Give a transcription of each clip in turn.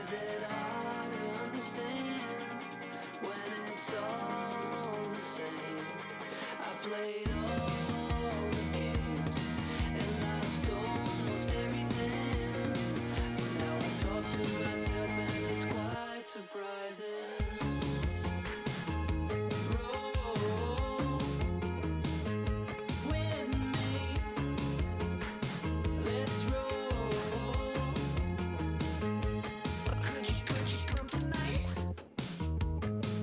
Is it hard to understand when it's all the same? I played all the games and lost almost everything. Now I talk to myself and it's quite surprising. Roll with me. Let's roll. Could you come tonight?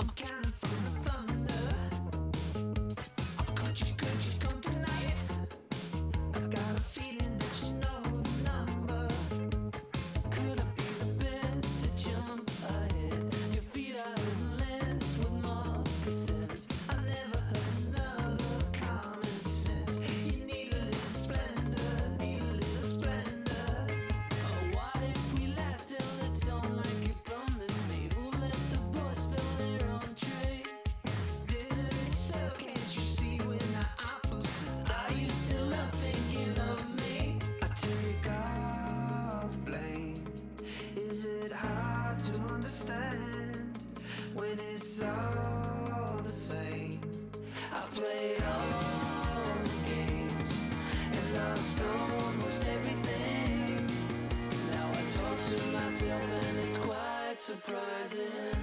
I'm counting from the thunder. Could you come tonight? I got a feeling that you know the number. Could I be the best to jump ahead? Your feet are endless with moccasins. I never heard another common sense. You need a little splendor, need a little splendor. Oh, what if we last till it's on like you promised me? Who let the boys spill their entree? Dinner is served, can't you see we're not opposites? Are you still up thinking of me? I take all the blame. Is it hard to understand when it's all the same? I played all the games and lost almost everything. Now I talk to myself and it's quite surprising.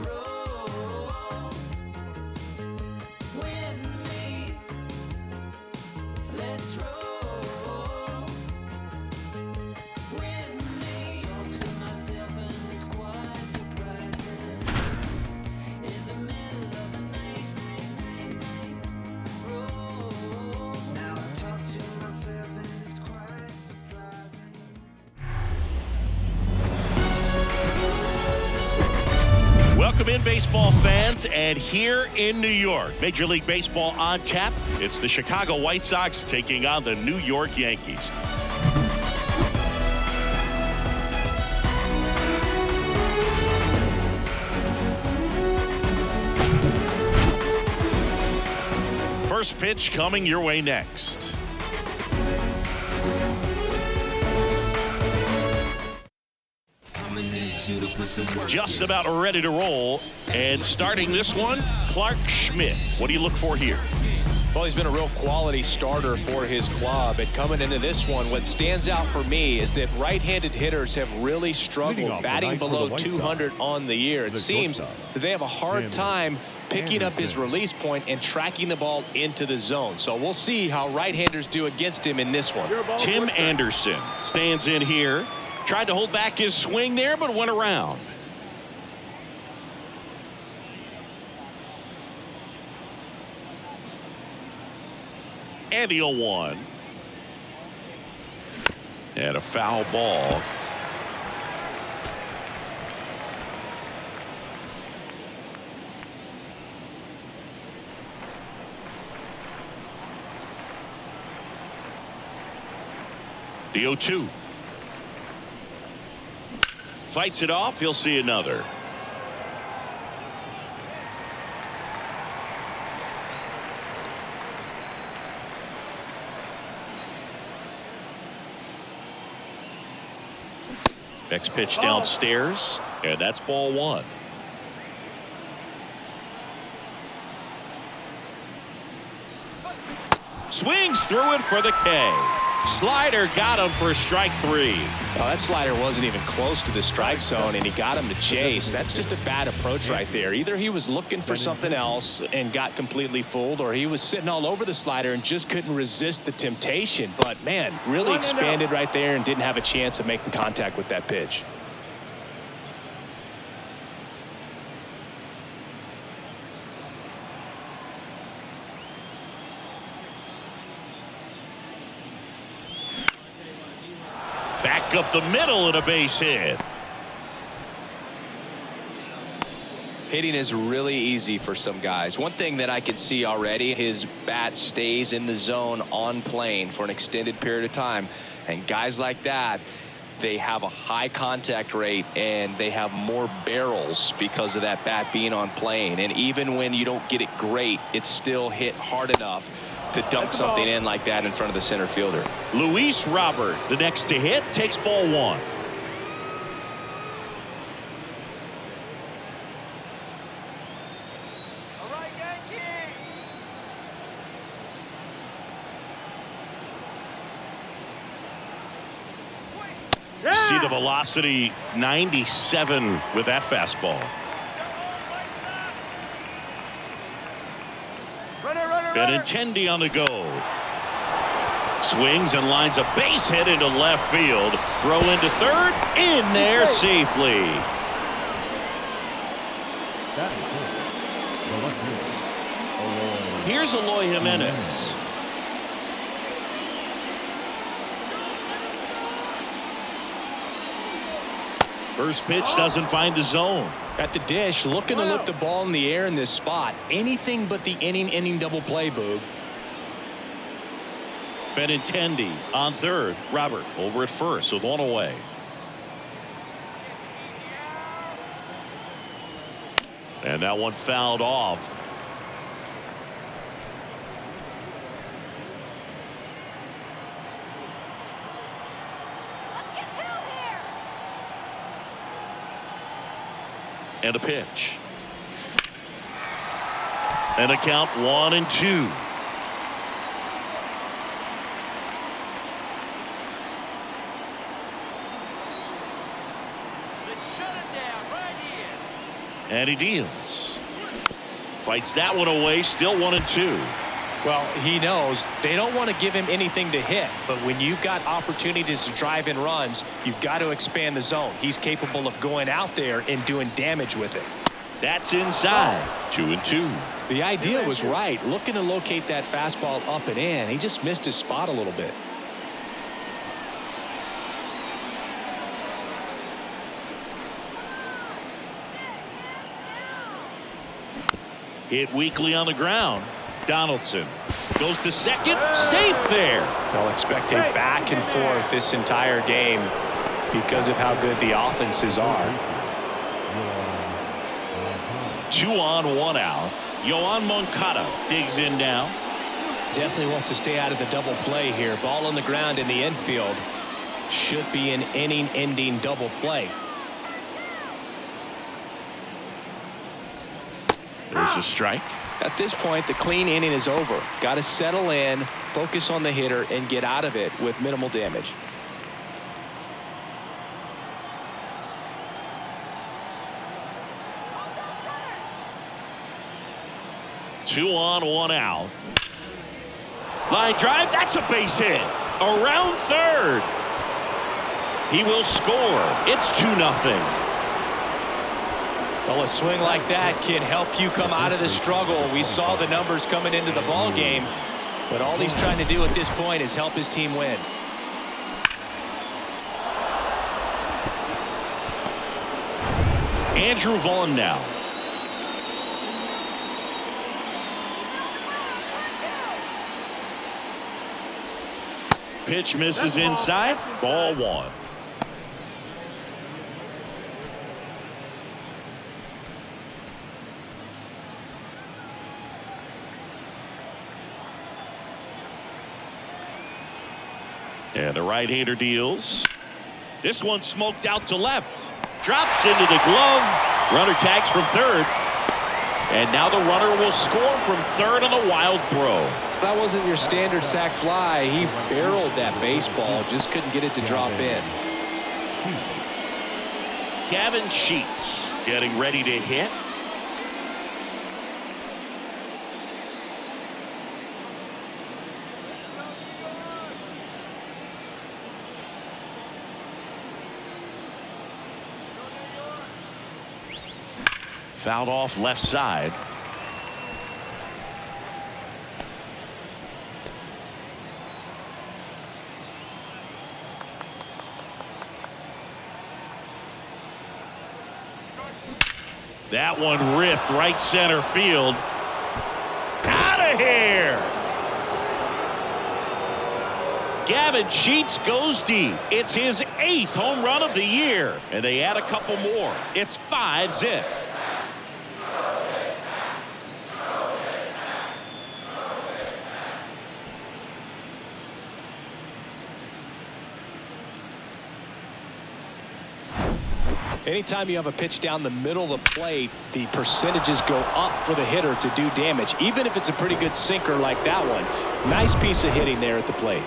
Roll with me. Let's roll with me. Talk to myself and it's quite surprising. In the middle of the night. Roll. Now I talk to myself and it's quite surprising. Welcome in, baseball fans, and here in New York, Major League Baseball on tap. It's the Chicago White Sox taking on the New York Yankees. First pitch coming your way next. Just about ready to roll, and starting this one, Clarke Schmidt. What do you look for here? Well, he's been a real quality starter for his club. And coming into this one, what stands out for me is that right-handed hitters have really struggled batting below 200 on the year. It seems that they have a hard time picking up his release point and tracking the ball into the zone. So we'll see how right-handers do against him in this one. Tim Anderson stands in here. Tried to hold back his swing there, but went around. And the 0-1. And a foul ball. The 0-2. Fights it off. He'll see another. Next pitch downstairs, and that's ball one. Swings through it for the K. Slider got him for strike three. Oh, that slider wasn't even close to the strike zone, and he got him to chase. That's just a bad approach right there. Either he was looking for something else and got completely fooled, or he was sitting all over the slider and just couldn't resist the temptation. But, man, really expanded right there and didn't have a chance of making contact with that pitch. Back up the middle and a base hit. Hitting is really easy for some guys. One thing that I could see already, his bat stays in the zone on plane for an extended period of time. And guys like that, they have a high contact rate and they have more barrels because of that bat being on plane. And even when you don't get it great, it's still hit hard enough to dunk something in like that in front of the center fielder. Luis Robert, the next to hit, takes ball one. see the velocity 97 with that fastball. Benintendi on the go. Swings and lines a base hit into left field. Throw into third. In there safely. Here's Eloy Jimenez. First pitch doesn't find the zone. At the dish, looking to lift the ball in the air in this spot. Anything but the inning double play, Boog. Benintendi on third. Robert over at first with one away. And that one fouled off. And a pitch. And a count 1-2. And he deals. Fights that one away. Still 1-2. Well, he knows they don't want to give him anything to hit, but when you've got opportunities to drive in runs, you've got to expand the zone. He's capable of going out there and doing damage with it. That's inside. 2-2. The idea was right, looking to locate that fastball up and in. He just missed his spot a little bit. Hit weakly on the ground. Donaldson goes to second. Safe there. They'll expect a back and forth this entire game because of how good the offenses are. 2 on, 1 out. Yoan Moncada digs in now. Definitely wants to stay out of the double play here. Ball on the ground in the infield. Should be an inning-ending double play. There's a strike. At this point, the clean inning is over. Got to settle in, focus on the hitter, and get out of it with minimal damage. Two on, 1 out. Line drive. That's a base hit. Around third. He will score. It's 2-0. Well, a swing like that can help you come out of the struggle. We saw the numbers coming into the ball game, but all he's trying to do at this point is help his team win. Andrew Vaughn now. Pitch misses inside. Ball 1. And the right-hander deals. This one smoked out to left. Drops into the glove. Runner tags from third. And now the runner will score from third on a wild throw. That wasn't your standard sac fly. He barreled that baseball. Just couldn't get it to drop in. Gavin Sheets getting ready to hit. Fouled off left side. That one ripped right center field. Out of here. Gavin Sheets goes deep. It's his 8th home run of the year. And they add a couple more. It's 5-zip. Anytime you have a pitch down the middle of the plate, the percentages go up for the hitter to do damage, even if it's a pretty good sinker like that one. Nice piece of hitting there at the plate.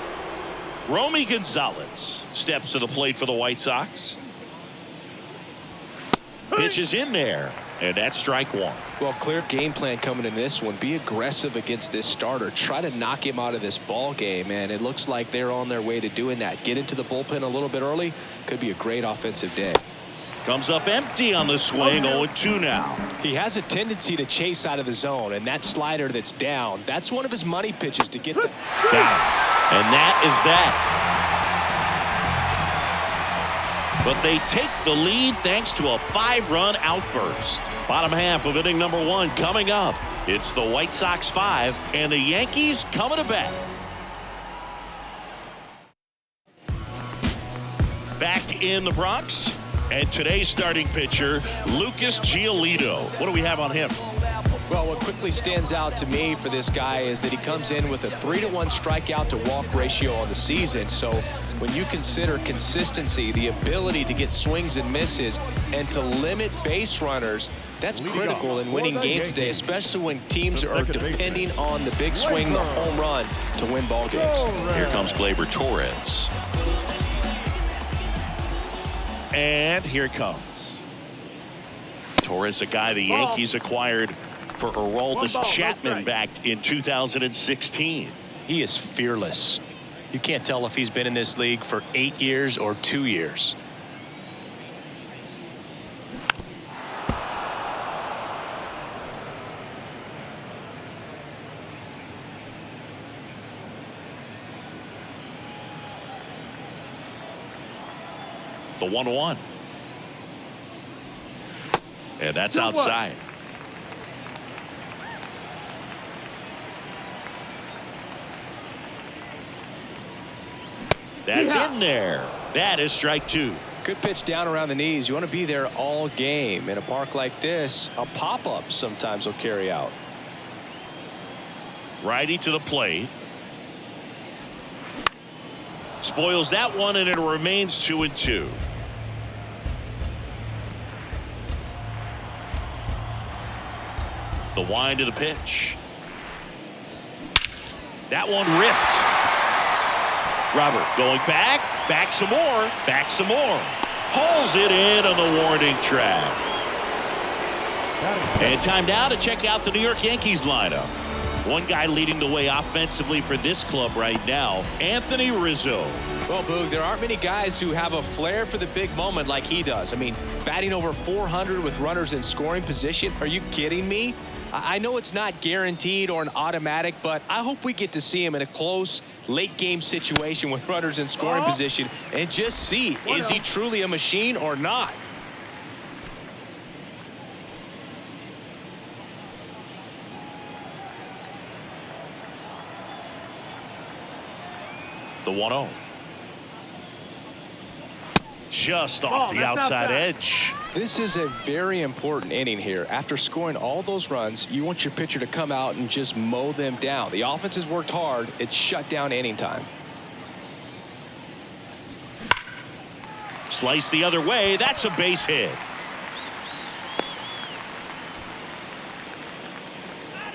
Romy Gonzalez steps to the plate for the White Sox. Pitch is in there, and that's strike one. Well, clear game plan coming in this one. Be aggressive against this starter. Try to knock him out of this ball game, and it looks like they're on their way to doing that. Get into the bullpen a little bit early. Could be a great offensive day. Comes up empty on the swing. 0-2 now. He has a tendency to chase out of the zone, and that slider that's down, that's one of his money pitches to get the down. And that is that. But they take the lead thanks to a 5-run outburst. Bottom half of inning number 1 coming up. It's the White Sox 5 and the Yankees coming to bat. Back in the Bronx, and today's starting pitcher, Lucas Giolito. What do we have on him? Well, what quickly stands out to me for this guy is that he comes in with a 3-to-1 strikeout to walk ratio on the season. So when you consider consistency, the ability to get swings and misses, and to limit base runners, that's critical in winning games today, especially when teams are depending on the big swing, the home run, to win ball games. Here comes Gleyber Torres. And here it comes. Torres, a guy the Yankees acquired for Aroldis Chapman back in 2016. He is fearless. You can't tell if he's been in this league for 8 years or 2 years. The 1-1. And that's outside. That's in there. That is strike 2. Good pitch down around the knees. You want to be there all game. In a park like this, a pop-up sometimes will carry out. Righty to the plate. Spoils that one, and it remains 2-2. The wind of the pitch. That one ripped. Robert going back some more. Pulls it in on the warning track. And time now to check out the New York Yankees lineup. One guy leading the way offensively for this club right now, Anthony Rizzo. Well, Boog, there aren't many guys who have a flair for the big moment like he does. I mean, batting over 400 with runners in scoring position. Are you kidding me? I know it's not guaranteed or an automatic, but I hope we get to see him in a close late game situation with runners in scoring position and just see, is he truly a machine or not? The 1-0. Just off the outside edge. This is a very important inning here. After scoring all those runs, you want your pitcher to come out and just mow them down. The offense has worked hard. It's shut down inning time. Slice the other way. That's a base hit.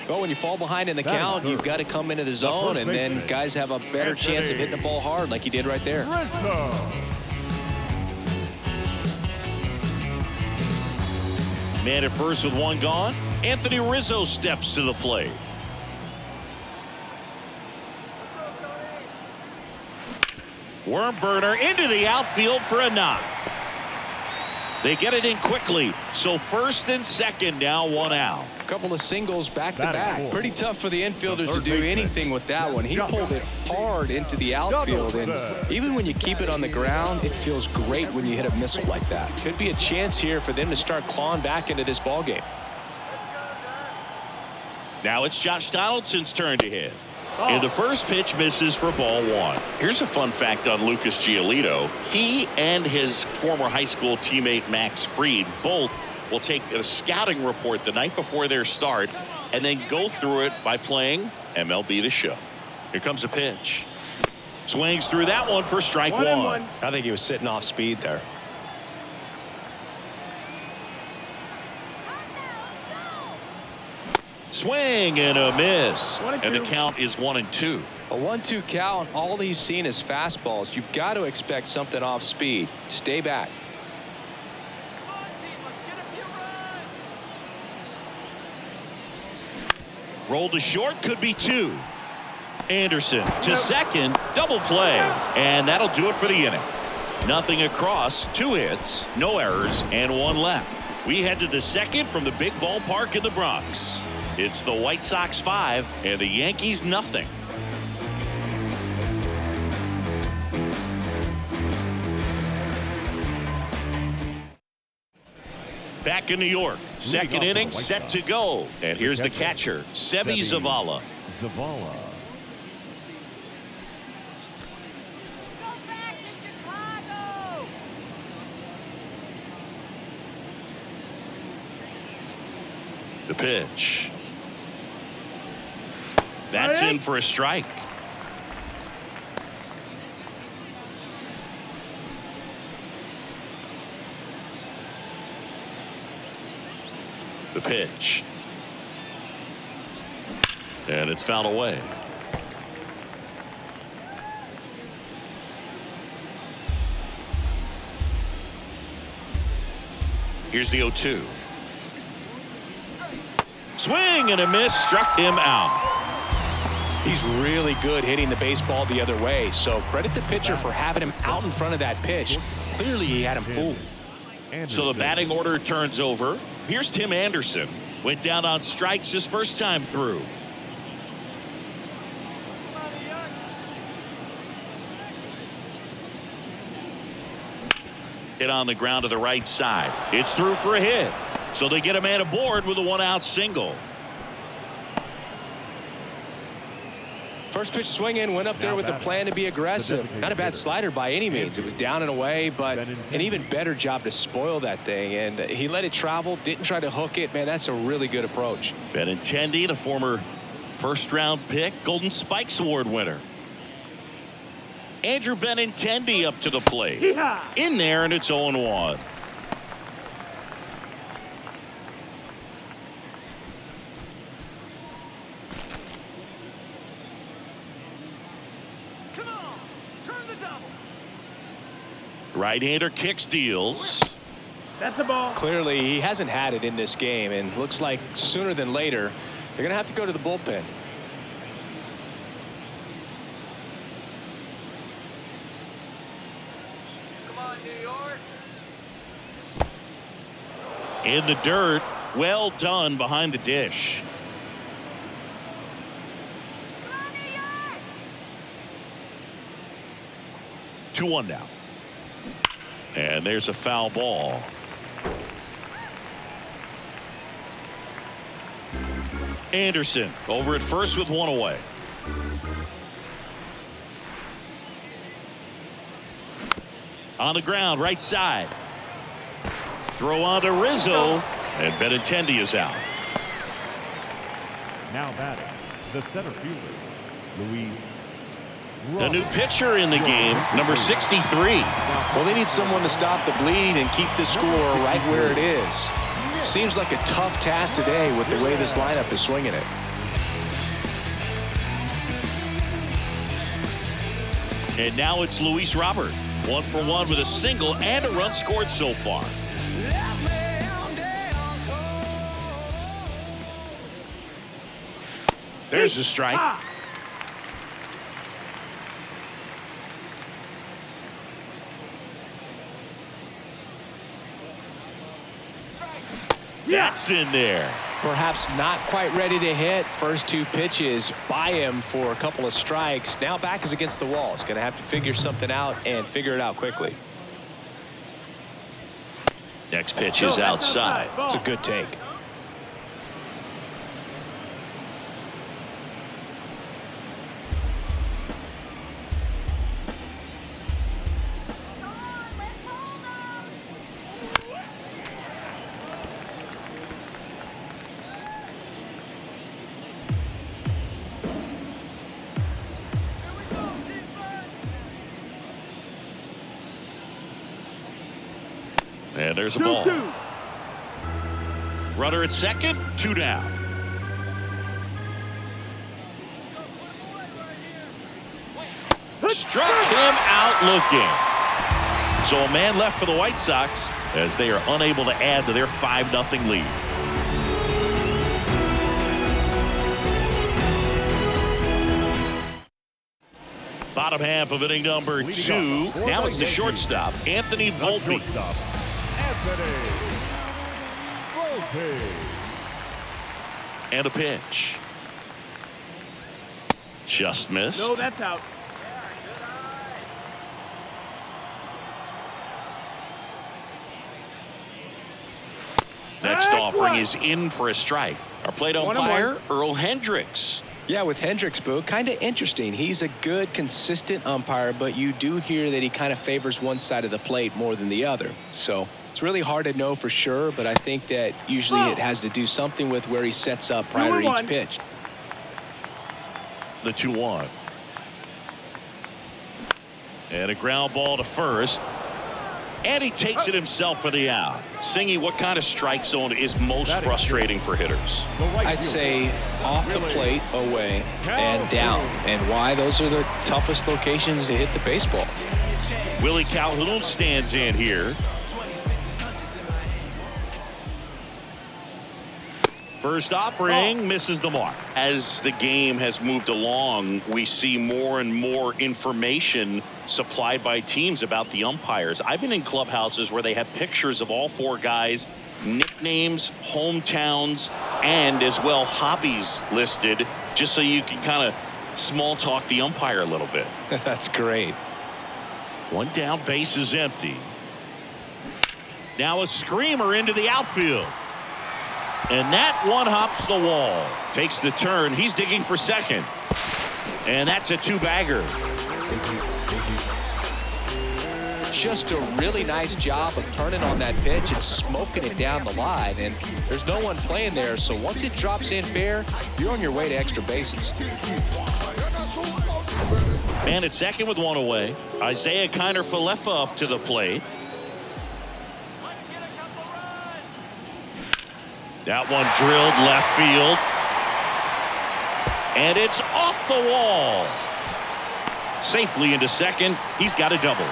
Well, when you fall behind in the count, you've got to come into the zone, and then guys have a better chance of hitting the ball hard like you did right there. Man at first with one gone. Anthony Rizzo steps to the plate. Worm burner into the outfield for a knock. They get it in quickly. So first and second now, 1 out. A couple of singles back to back. Pretty tough for the infielders to do anything with that one. He pulled it hard into the outfield, and even when you keep it on the ground, it feels great when you hit a missile like that. Could be a chance here for them to start clawing back into this ball game. Now it's Josh Donaldson's turn to hit. And the first pitch misses for ball 1. Here's a fun fact on Lucas Giolito. He and his former high school teammate Max Fried both will take a scouting report the night before their start and then go through it by playing MLB The Show. Here comes a pitch. Swings through that one for strike 1. I think he was sitting off speed there. Swing and a miss. And the count is 1-2. A 1-2 count. All he's seen is fastballs. You've got to expect something off speed. Stay back. Roll to short, could be 2. Anderson to second, double play, and that'll do it for the inning. Nothing across, 2 hits, no errors, and 1 left. We head to the second from the big ballpark in the Bronx. It's the White Sox 5 and the Yankees nothing. Back in New York, second inning set to go, and here's the catcher, Seby Zavala. The pitch. That's in for a strike. The pitch. And it's fouled away. Here's the 0-2. Swing and a miss, struck him out. He's really good hitting the baseball the other way, so credit the pitcher for having him out in front of that pitch. Clearly he had him fooled. So the batting order turns over. Here's Tim Anderson. Went down on strikes his first time through. Hit on the ground to the right side. It's through for a hit. So they get a man aboard with a 1-out single. First pitch swinging, went up there with the plan to be aggressive. Not a bad slider by any means. It was down and away, but an even better job to spoil that thing. And he let it travel, didn't try to hook it. Man, that's a really good approach. Benintendi, the former first-round pick, Golden Spikes Award winner. Andrew Benintendi up to the plate. In there, and it's 0-1. Right-hander kicks, deals. That's a ball. Clearly, he hasn't had it in this game, and looks like sooner than later, they're going to have to go to the bullpen. Come on, New York. In the dirt, well done behind the dish. Come on, New York. 2-1 now. And there's a foul ball. Anderson over at first with 1 away. On the ground, right side. Throw on to Rizzo, and Benintendi is out. Now batting, the center fielder, Luis. The new pitcher in the game, number 63. Well, they need someone to stop the bleeding and keep the score right where it is. Seems like a tough task today with the way this lineup is swinging it. And now it's Luis Robert. 1 for 1 with a single and a run scored so far. There's a strike. That's in there. Perhaps not quite ready to hit. First 2 pitches by him for a couple of strikes. Now back is against the wall. He's going to have to figure something out and figure it out quickly. Next pitch is outside. It's a good take. And there's a ball. Runner at second, 2 down. struck him out looking. So a man left for the White Sox as they are unable to add to their 5-0 lead. Bottom half of inning number 2. Now it's the shortstop, Anthony Volpe. And a pitch. Just missed. No, that's out. Next offering is in for a strike. Our plate umpire, Earl Hendricks. Yeah, with Hendricks, Boo, kind of interesting. He's a good, consistent umpire, but you do hear that he kind of favors one side of the plate more than the other. So it's really hard to know for sure, but I think that usually it has to do something with where he sets up prior to each pitch. The 2-1. And a ground ball to first. And he takes it himself for the out. Singy, what kind of strike zone is most frustrating for hitters? I'd say off the plate, away, and down. And why? Those are the toughest locations to hit the baseball. Willie Calhoun stands in here. First offering misses the mark. As the game has moved along, we see more and more information supplied by teams about the umpires. I've been in clubhouses where they have pictures of all 4 guys, nicknames, hometowns, and as well hobbies listed, just so you can kind of small talk the umpire a little bit. That's great. One down, base is empty. Now a screamer into the outfield. And that one hops the wall. Takes the turn. He's digging for second. And that's a 2-bagger. Just a really nice job of turning on that pitch and smoking it down the line. And there's no one playing there, so once it drops in fair, you're on your way to extra bases. Man at second with one away. Isaiah Kiner-Falefa up to the plate. That one drilled left field. And it's off the wall. Safely into second. He's got a double.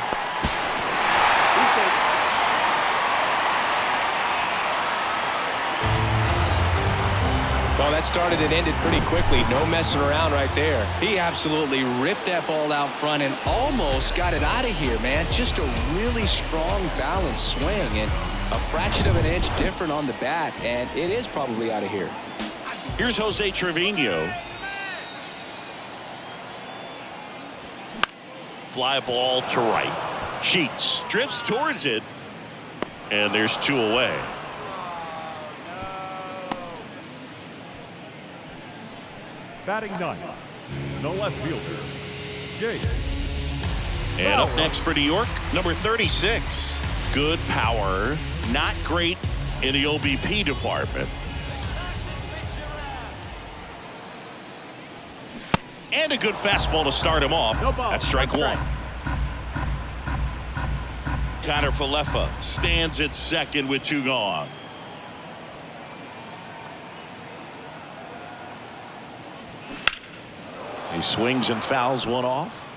Well, that started and ended pretty quickly. No messing around right there. He absolutely ripped that ball out front and almost got it out of here, man. Just a really strong, balanced swing. And a fraction of an inch different on the bat, and it is probably out of here. Here's Jose Trevino. Fly ball to right. Sheets drifts towards it, and there's 2 away. Batting 9, the left fielder, Jake. And up next for New York, number 36. Good power, not great in the OBP department. And a good fastball to start him off. That's strike 1. Kiner-Falefa stands at second with 2 gone. He swings and fouls one off.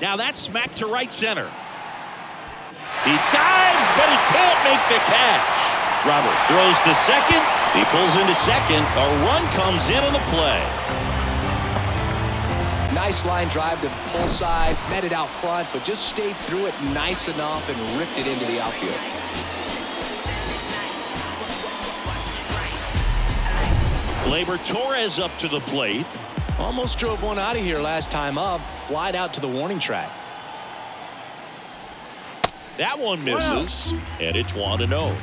Now that's smacked to right center. He dives, but he can't make the catch. Robert throws to second. He pulls into second. A run comes in on the play. Nice line drive to pull side, met it out front, but just stayed through it nice enough and ripped it into the outfield. Gleyber Torres up to the plate. Almost drove one out of here last time up, flied out to the warning track. That one misses, and it's 1-0.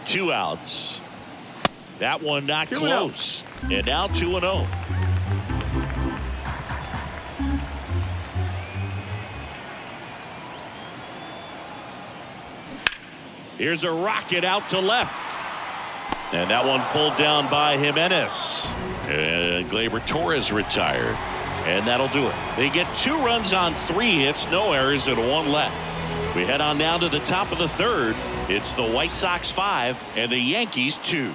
Two outs. That one not close. And now 2-0. Here's a rocket out to left. And that one pulled down by Jimenez. And Gleyber Torres retired. And that'll do it. They get 2 runs on 3 hits, no errors, and 1 left. We head on down to the top of the 3rd. It's the White Sox 5 and the Yankees 2.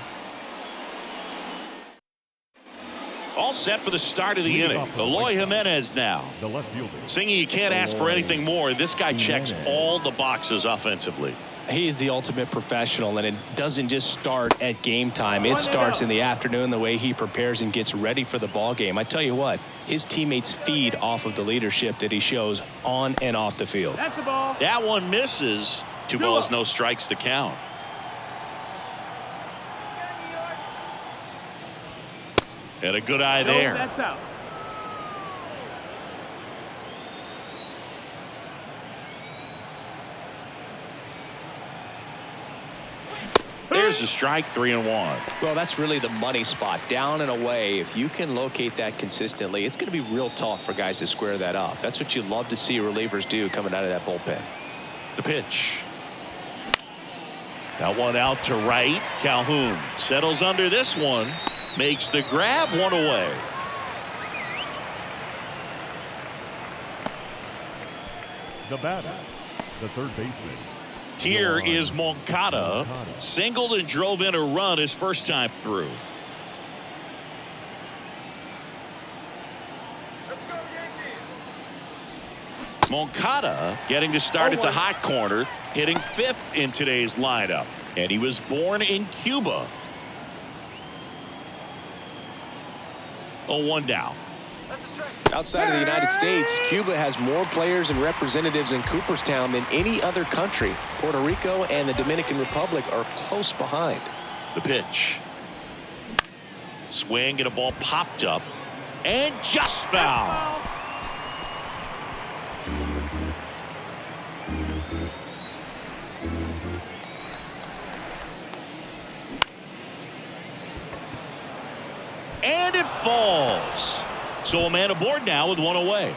All set for the start of the inning. Eloy Jimenez now. The left fielder. Singing, you can't ask for anything more. This guy checks all the boxes offensively. He's the ultimate professional, and it doesn't just start at game time. It starts in the afternoon, the way he prepares and gets ready for the ball game. I tell you what, his teammates feed off of the leadership that he shows on and off the field. That's the ball. That one misses. 2 balls, no strikes to count. And a good eye there. That's out. There's a strike, 3-1. Well, that's really the money spot, down and away. If you can locate that consistently, it's going to be real tough for guys to square that up. That's what you love to see relievers do coming out of that bullpen. The pitch. That one out to right. Calhoun settles under this one. Makes the grab, 1 away. The batter, the third baseman. Here is Moncada. Singled and drove in a run his first time through. Moncada getting to start at the hot corner, hitting 5th in today's lineup. And he was born in Cuba. 0-1 down. Outside of the United States, Cuba has more players and representatives in Cooperstown than any other country. Puerto Rico and the Dominican Republic are close behind. The pitch. Swing and a ball popped up and just foul. And it falls. So a man aboard now with 1 away.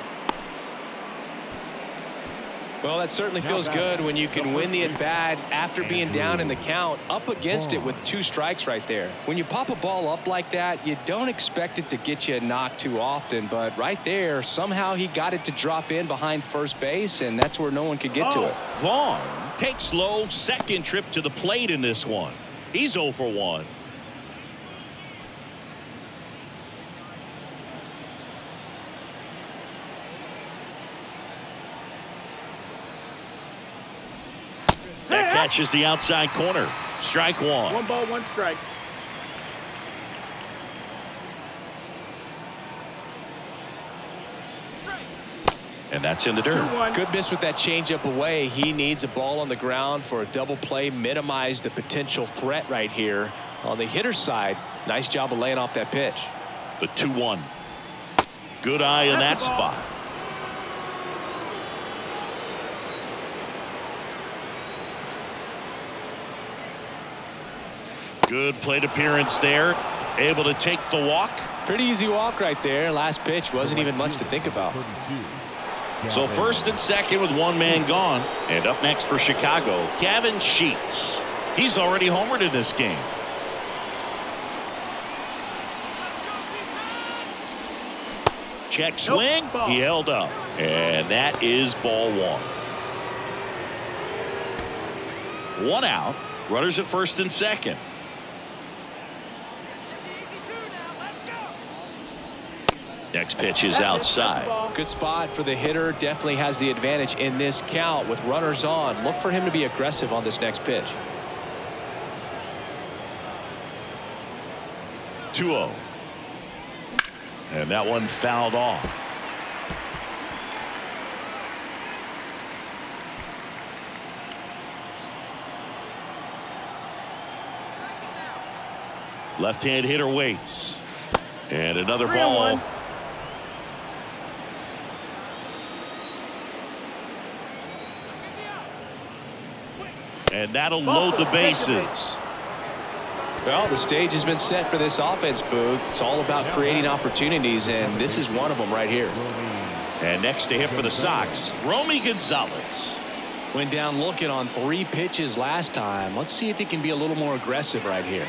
Well, that certainly feels good when you can win the at-bat after being down in the count, up against it with 2 strikes right there. When you pop a ball up like that, you don't expect it to get you a knock too often, but right there, somehow he got it to drop in behind first base, and that's where no one could get to it. Vaughn takes low, second trip to the plate in this one. He's 0 for 1. That catches the outside corner. Strike 1. 1 ball, 1 strike. And that's in the dirt. 2-1. Good miss with that changeup away. He needs a ball on the ground for a double play, minimize the potential threat right here. On the hitter's side, nice job of laying off that pitch. The 2-1. Good eye in that spot. Good plate appearance there. Able to take the walk. Pretty easy walk right there. Last pitch wasn't even much to think about. So first and second with 1 man gone. And up next for Chicago, Gavin Sheets. He's already homered in this game. Check swing. He held up. And that is ball 1. 1 out. Runners at first and second. Next pitch is outside. Good spot for the hitter. Definitely has the advantage in this count with runners on. Look for him to be aggressive on this next pitch. 2-0. And that one fouled off. Left-hand hitter waits. And another ball. And that'll load the bases. Well, the stage has been set for this offense, Boog. It's all about creating opportunities, and this is one of them right here. And next to hit for the Sox, Romy Gonzalez. Went down looking on 3 pitches last time. Let's see if he can be a little more aggressive right here.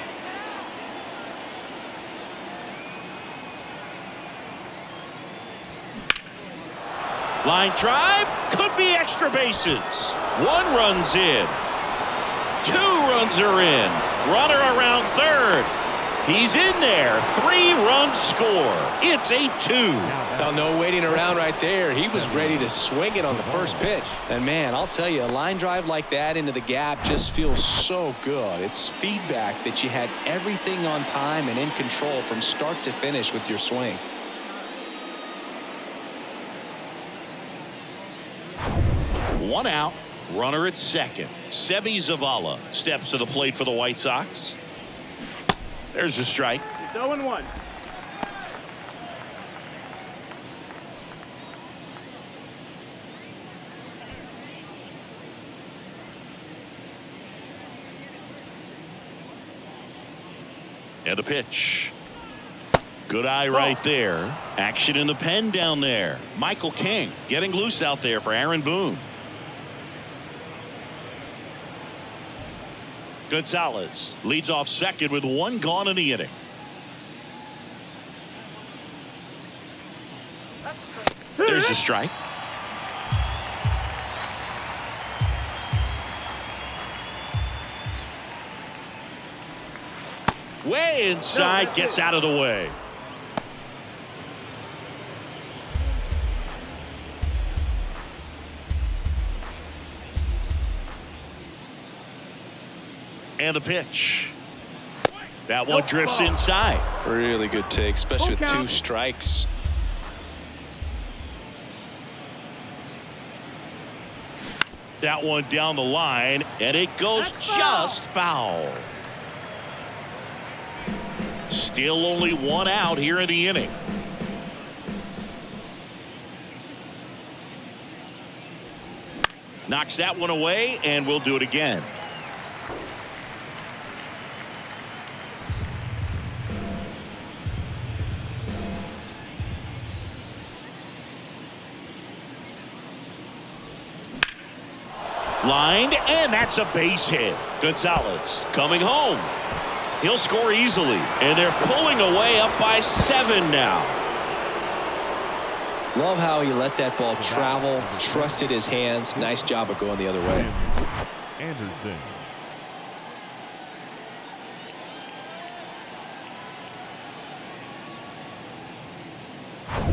Line drive, could be extra bases. 1 run's in. 2 runs are in. Runner around third. He's in there. 3-run score. It's 8-2. Well, no waiting around right there. He was ready to swing it on the first pitch. And man, I'll tell you, a line drive like that into the gap just feels so good. It's feedback that you had everything on time and in control from start to finish with your swing. One out. Runner at second. Sebi Zavala steps to the plate for the White Sox. There's a strike. It's 0-1. And a pitch. Good eye right there. Action in the pen down there. Michael King getting loose out there for Aaron Boone. Gonzalez leads off second with 1 gone in the inning. There's a strike. Way inside, gets out of the way. And a pitch. That one drifts inside. Really good take, especially with 2 strikes. That one down the line, and it goes just foul. Still only 1 out here in the inning. Knocks that one away, and we'll do it again. Lined, and that's a base hit. Gonzalez coming home. He'll score easily, and they're pulling away up by 7 now. Love how he let that ball travel, trusted his hands. Nice job of going the other way. Anderson.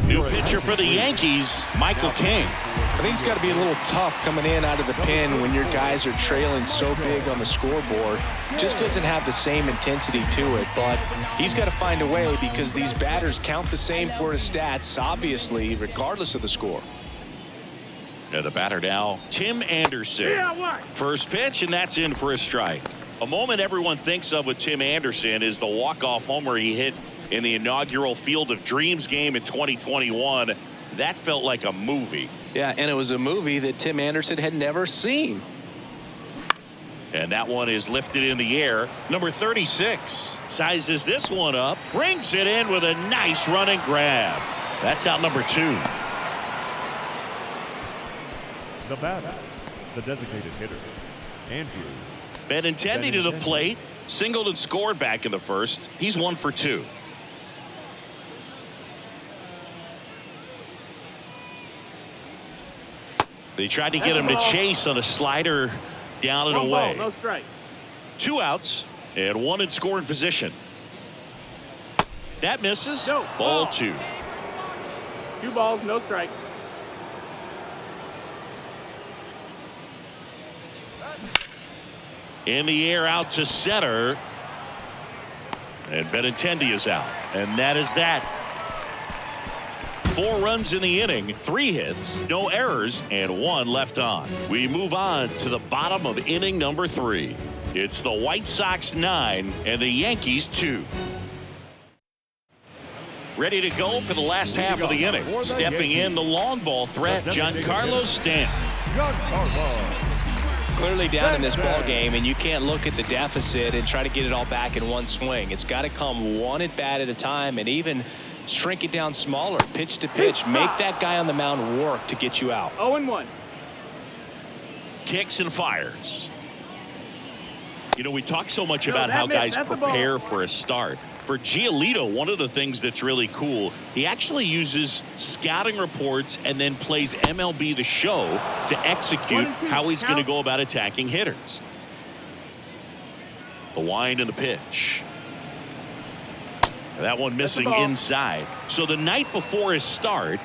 New pitcher for the Yankees, Michael King. I think it's got to be a little tough coming in out of the pen when your guys are trailing so big on the scoreboard. Just doesn't have the same intensity to it, but he's got to find a way because these batters count the same for his stats, obviously, regardless of the score. And the batter now, Tim Anderson. First pitch, and that's in for a strike. A moment everyone thinks of with Tim Anderson is the walk-off homer he hit in the inaugural Field of Dreams game in 2021. That felt like a movie. Yeah, and it was a movie that Tim Anderson had never seen. And that one is lifted in the air. Number 36 sizes this one up, brings it in with a nice running grab. That's out number 2. The batter, the designated hitter, Andrew. Benintendi to the plate, singled and scored back in the first. He's 1 for 2. They tried to get him to chase on a slider down and away. No strikes. 2 outs and 1 in scoring position. That misses. No. Ball 2. 2 balls, no strikes. In the air out to center. And Benintendi is out. And that is that. 4 runs in the inning, 3 hits, no errors, and 1 left on. We move on to the bottom of inning number 3. It's the White Sox 9 and the Yankees 2. Ready to go for the last half of the inning. Stepping in the long ball threat, Giancarlo Stanton. Clearly down in this ball game, and you can't look at the deficit and try to get it all back in one swing. It's got to come 1 at bat at a time, and even shrink it down smaller, pitch to pitch. Make that guy on the mound work to get you out. 0-1. kicks and fires. You know, we talk so much about how that's guys the ball. prepare for a start. For Giolito, one of the things that's really cool, he actually uses scouting reports and then plays MLB The Show to execute how he's going to go about attacking hitters. The wind and the pitch. That one missing inside. So the night before his start,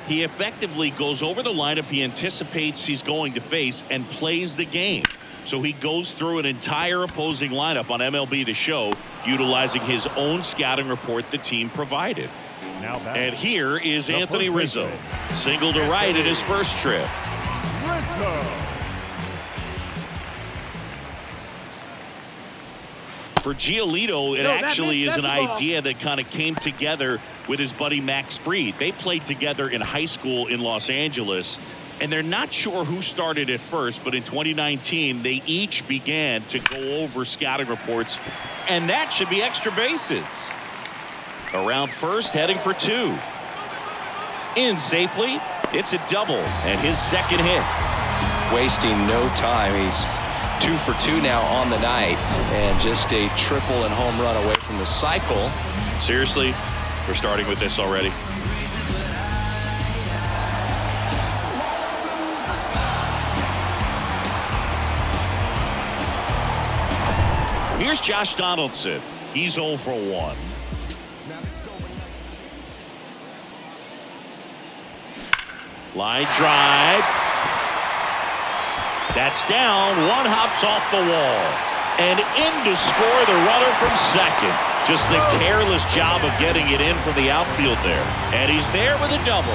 he effectively goes over the lineup he anticipates he's going to face and plays the game. So he goes through an entire opposing lineup on MLB The Show, utilizing his own scouting report the team provided. And here is Anthony Rizzo. Single to right at his first trip. For Giolito, it actually is an idea that kind of came together with his buddy Max Fried. They played together in high school in Los Angeles, and they're not sure who started it first, but in 2019, they each began to go over scouting reports, and that should be extra bases. Around first, heading for two. In safely, it's a double, and his second hit. Wasting no time. He's 2 for 2 now on the night, and just a triple and home run away from the cycle. Seriously, we're starting with this already. Here's Josh Donaldson. He's 0 for 1. Line drive. That's down. One hops off the wall. And in to score the runner from second. Just a careless job of getting it in from the outfield there. And he's there with a double.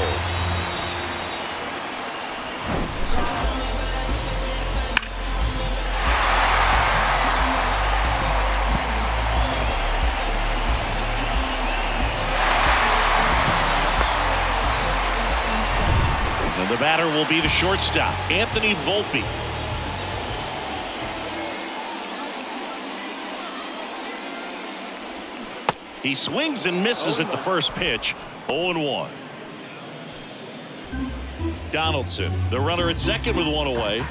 And the batter will be the shortstop, Anthony Volpe. He swings and misses at the first pitch. 0-1. Donaldson, the runner at second with one away.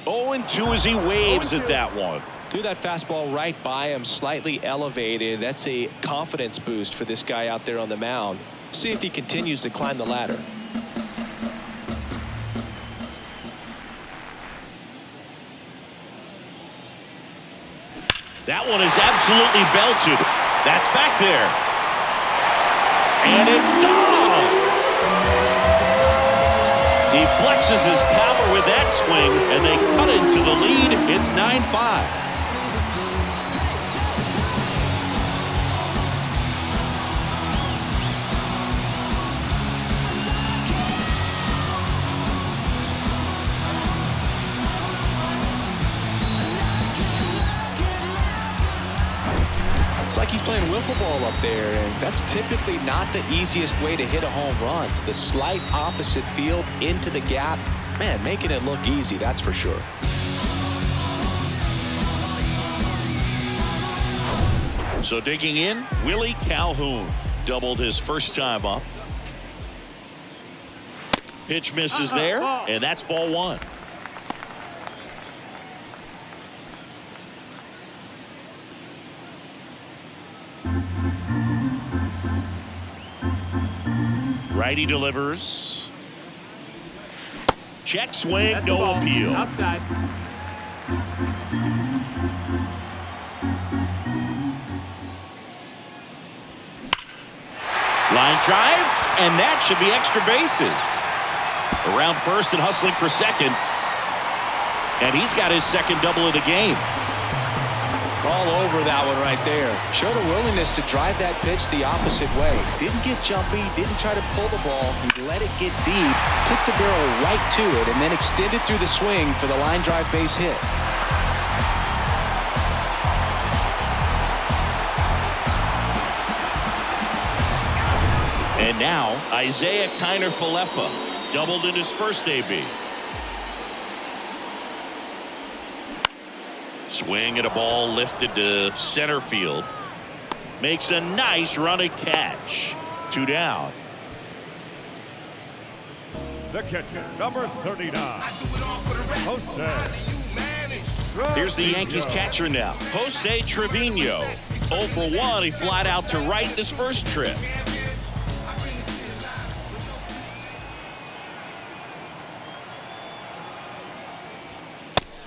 Oh, and 2 as he waves at that one. Threw that fastball right by him, slightly elevated. That's a confidence boost for this guy out there on the mound. See if he continues to climb the ladder. That one is absolutely belted. That's back there. And it's gone. He flexes his power with that swing, and they cut into the lead. It's 9-5. Like he's playing wiffle ball up there, and that's typically not the easiest way to hit a home run. To the slight opposite field into the gap. Man, making it look easy, that's for sure. So digging in, Willie Calhoun doubled his first time up. Pitch misses there, and that's ball one. Righty delivers. Check swing, no appeal. Outside. Line drive, and that should be extra bases. Around first and hustling for second. And he's got his second double of the game. All over that one right there. Showed a willingness to drive that pitch the opposite way. Didn't get jumpy, didn't try to pull the ball. He let it get deep, took the barrel right to it, and then extended through the swing for the line drive base hit. And now, Isaiah Kiner-Falefa doubled in his first AB. Swing at a ball lifted to center field. Makes a nice running catch. 2 down. The catcher, number 39, Jose. Here's the Yankees catcher now, Jose Trevino. 0 for 1. He flied out to right in his first trip.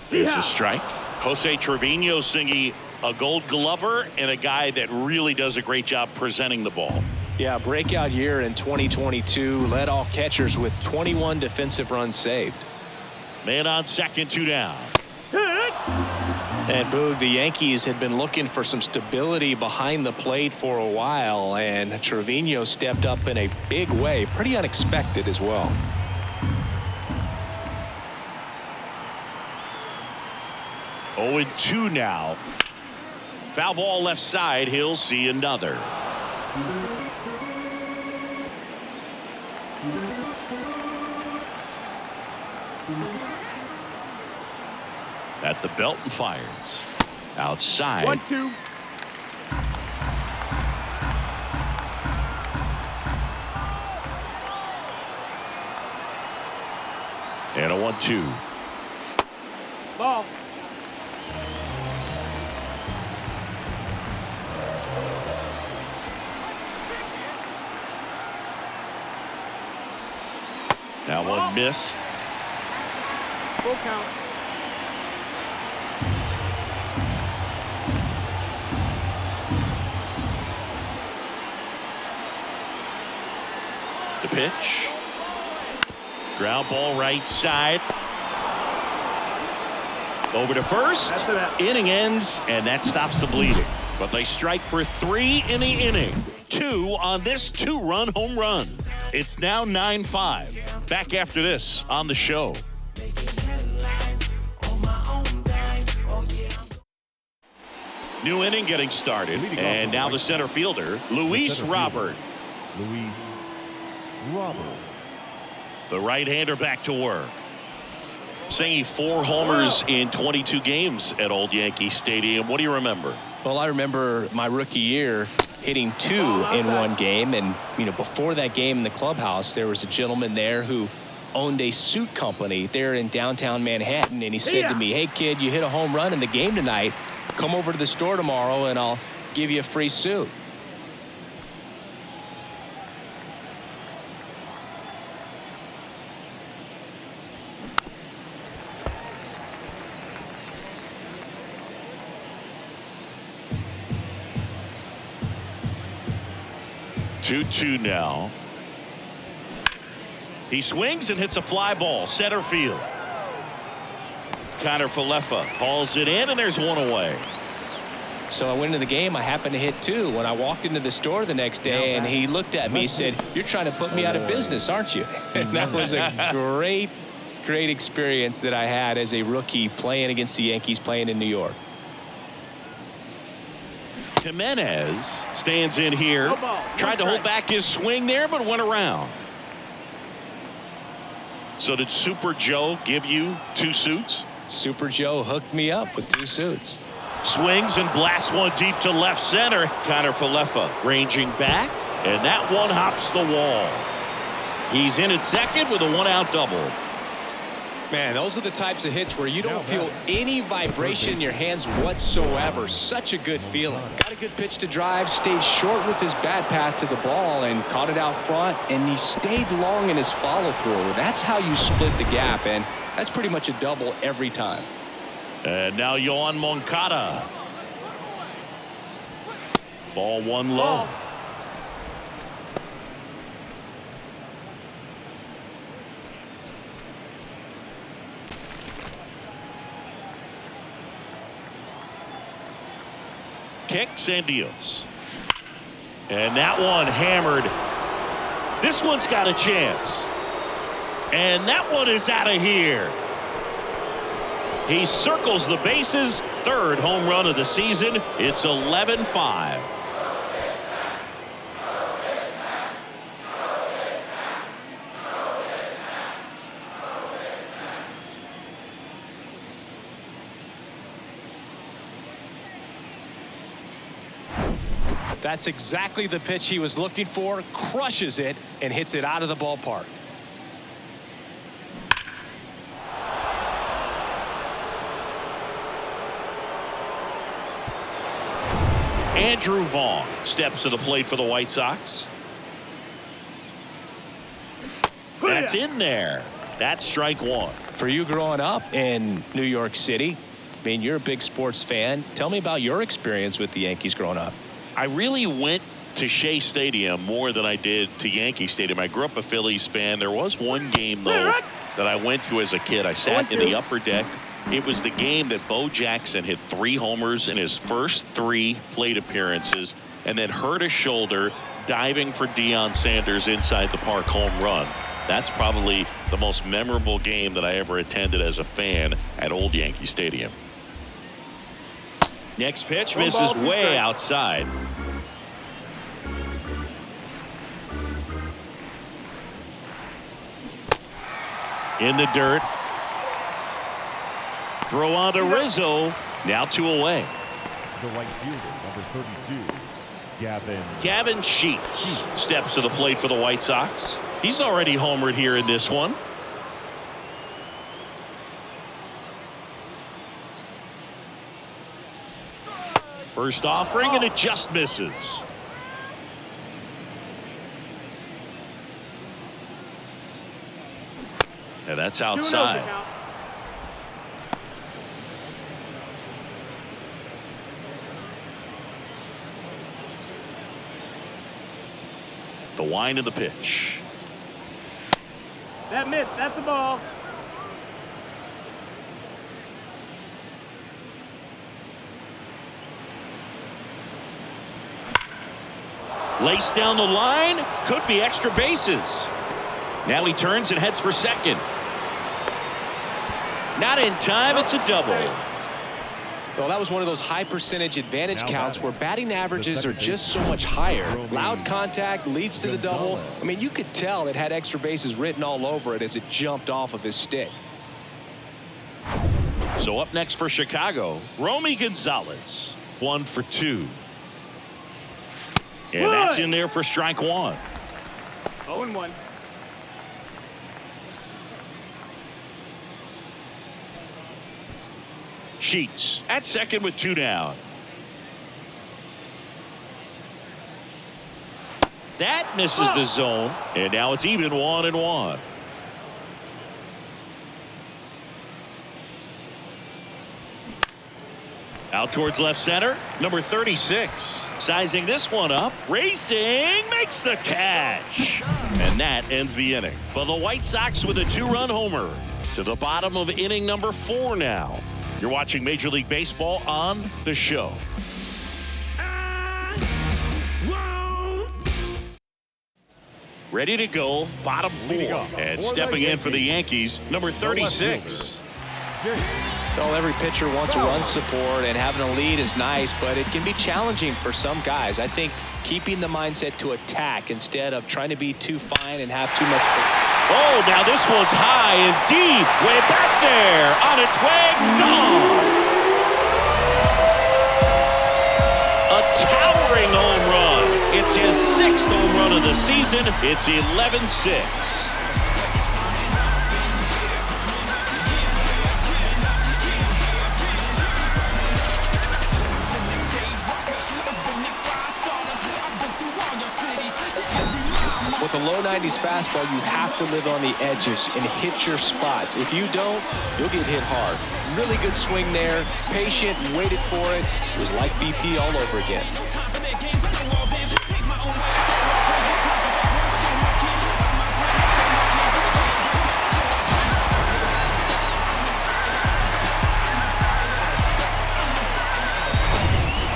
Here's a strike. Jose Trevino singing a Gold Glover and a guy that really does a great job presenting the ball. Yeah, breakout year in 2022. Led all catchers with 21 defensive runs saved. Man on second, 2 down. And Boog, the Yankees had been looking for some stability behind the plate for a while, and Trevino stepped up in a big way, pretty unexpected as well. Oh, 2 now. Foul ball left side. He'll see another. At the belt and fires. Outside. 1-2. And a 1-2. Ball. That one missed. Full count. The pitch. Ground ball right side. Over to first. Inning ends, and that stops the bleeding. But they strike for 3 in the inning. 2 on this 2-run home run. It's now 9-5. Back after this on the show. New inning getting started. And now the center fielder, Luis Robert. Luis Robert. The right-hander back to work. Singing 4 homers in 22 games at Old Yankee Stadium. What do you remember? Well, I remember my rookie year hitting 2 in one game, and before that game in the clubhouse, there was a gentleman there who owned a suit company there in downtown Manhattan, and he said to me, "Hey kid, you hit a home run in the game tonight. Come over to the store tomorrow and I'll give you a free suit." Two now. He swings and hits a fly ball center field. Connor Falefa hauls it in, and there's one away. So I went into the game. I happened to hit 2 when I walked into the store the next day, and he looked at me and said, "You're trying to put me out of business, aren't you?" And that was a great experience that I had as a rookie playing against the Yankees, playing in New York. Jimenez stands in here. Tried to hold back his swing there, but went around. So did Super Joe give you 2 suits? Super Joe hooked me up with 2 suits. Swings and blasts one deep to left center. Connor Falefa ranging back, and that one hops the wall. He's in at second with a 1-out double. Man, those are the types of hits where you don't feel any vibration in your hands whatsoever. Such a good feeling. Got a good pitch to drive, stayed short with his bat path to the ball and caught it out front, and he stayed long in his follow-through. That's how you split the gap, and that's pretty much a double every time. And now Yohan Moncada. Ball 1 low. Kicks and deals. And that one hammered. This one's got a chance. And that one is out of here. He circles the bases. 3rd home run of the season. It's 11-5. That's exactly the pitch he was looking for. Crushes it and hits it out of the ballpark. Andrew Vaughn steps to the plate for the White Sox. That's in there. That's strike one. For you growing up in New York City, I mean, you're a big sports fan. Tell me about your experience with the Yankees growing up. I really went to Shea Stadium more than I did to Yankee Stadium. I grew up a Phillies fan. There was one game, though, that I went to as a kid. I sat in the upper deck. It was the game that Bo Jackson hit 3 homers in his first 3 plate appearances and then hurt his shoulder diving for Deion Sanders inside the park home run. That's probably the most memorable game that I ever attended as a fan at Old Yankee Stadium. Next pitch misses way outside. In the dirt. Throw on to Rizzo. Now 2 away. The right fielder, number 32, Gavin Sheets steps to the plate for the White Sox. He's already homered here in this one. First offering, and it just misses. And that's outside. The wind of the pitch. That missed. That's a ball. Laced down the line. Could be extra bases. Now he turns and heads for second. Not in time. It's a double. Well, that was one of those high percentage advantage counts where batting averages are just so much higher. Loud contact leads to the double. I mean, you could tell it had extra bases written all over it as it jumped off of his stick. So up next for Chicago, Romy Gonzalez. 1 for 2. And that's in there for strike 1. 0-1. Sheets at second with 2 down. That misses the zone, and now it's even 1-1. Out towards left center, number 36. Sizing this one up, racing, makes the catch. And that ends the inning. But the White Sox with a 2-run homer to the bottom of inning number 4 now. You're watching Major League Baseball on The Show. Ready to go, bottom 4. And stepping in for the Yankees, number 36. Well, every pitcher wants run support, and having a lead is nice, but it can be challenging for some guys. I think keeping the mindset to attack instead of trying to be too fine and have too much. Oh, now this one's high and deep, way back there, on its way, gone. A towering home run. It's his 6th home run of the season. It's 11-6. With a low 90s fastball, you have to live on the edges and hit your spots. If you don't, you'll get hit hard. Really good swing there, patient, waited for it. It was like BP all over again.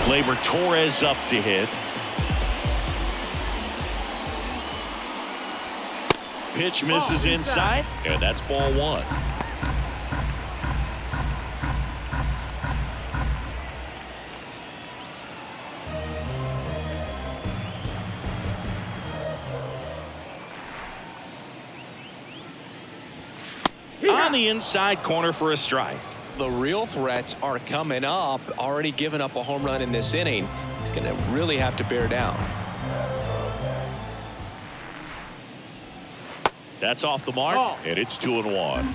Gleyber Torres up to hit. Pitch misses inside, and that's ball 1. On the inside corner for a strike. The real threats are coming up. Already given up a home run in this inning. He's going to really have to bear down. That's off the mark, and it's 2-1.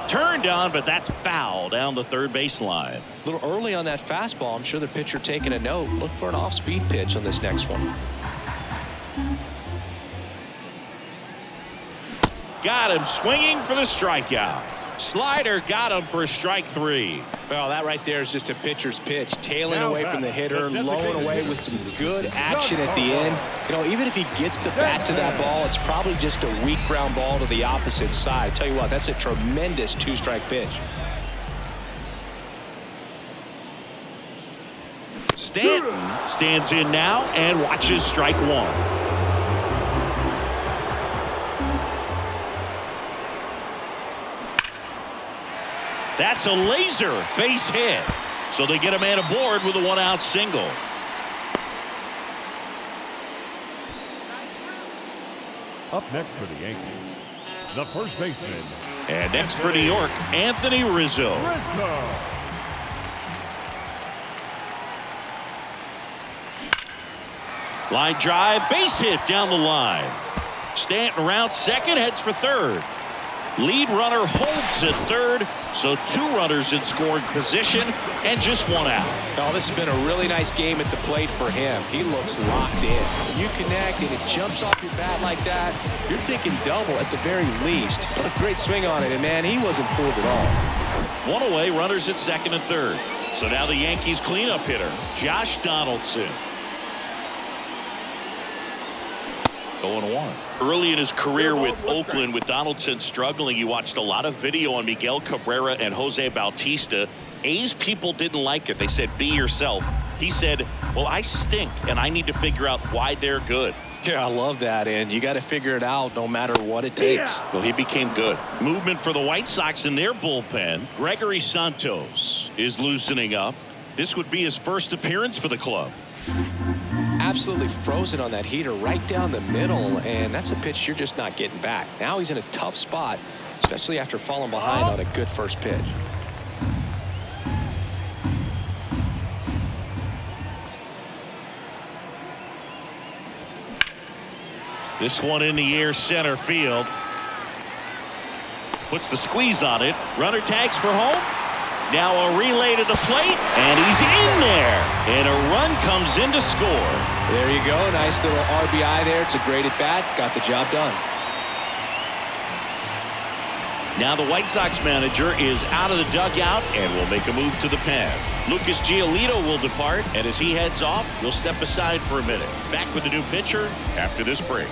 Turned on, but that's foul down the third baseline. A little early on that fastball. I'm sure the pitcher taking a note. Look for an off-speed pitch on this next one. Got him swinging for the strikeout. Slider got him for strike 3. Well, that right there is just a pitcher's pitch. Tailing away from the hitter, lowing away with some good action at the end. You know, even if he gets the bat to that ball, it's probably just a weak ground ball to the opposite side. Tell you what, that's a tremendous 2-strike pitch. Stanton stands in now and watches strike 1. That's a laser base hit. So they get a man aboard with a 1-out single. Up next for the Yankees, the first baseman. And next for New York, Anthony Rizzo. Line drive, base hit down the line. Stanton around second, heads for third. Lead runner holds at third, so 2 runners in scoring position and just 1 out. Oh, this has been a really nice game at the plate for him. He looks locked in. When you connect and it jumps off your bat like that, you're thinking double at the very least. What a great swing on it, and man, he wasn't fooled at all. 1 away, runners at second and third. So now the Yankees cleanup hitter, Josh Donaldson. 0-1. Early in his career with Oakland, with Donaldson struggling, you watched a lot of video on Miguel Cabrera and Jose Bautista. A's people didn't like it. They said, be yourself. He said, well, I stink, and I need to figure out why they're good. Yeah, I love that, and you got to figure it out no matter what it takes. Well, he became good. Movement for the White Sox in their bullpen. Gregory Santos is loosening up. This would be his first appearance for the club. Absolutely frozen on that heater right down the middle, and that's a pitch you're just not getting back. Now he's in a tough spot, especially after falling behind on a good first pitch. This one in the air, center field. Puts the squeeze on it. Runner tags for home. Now a relay to the plate, and he's in there. And a run comes in to score. There you go. Nice little RBI there. It's a great at bat. Got the job done. Now the White Sox manager is out of the dugout and will make a move to the pen. Lucas Giolito will depart, and as he heads off, we'll step aside for a minute. Back with the new pitcher after this break.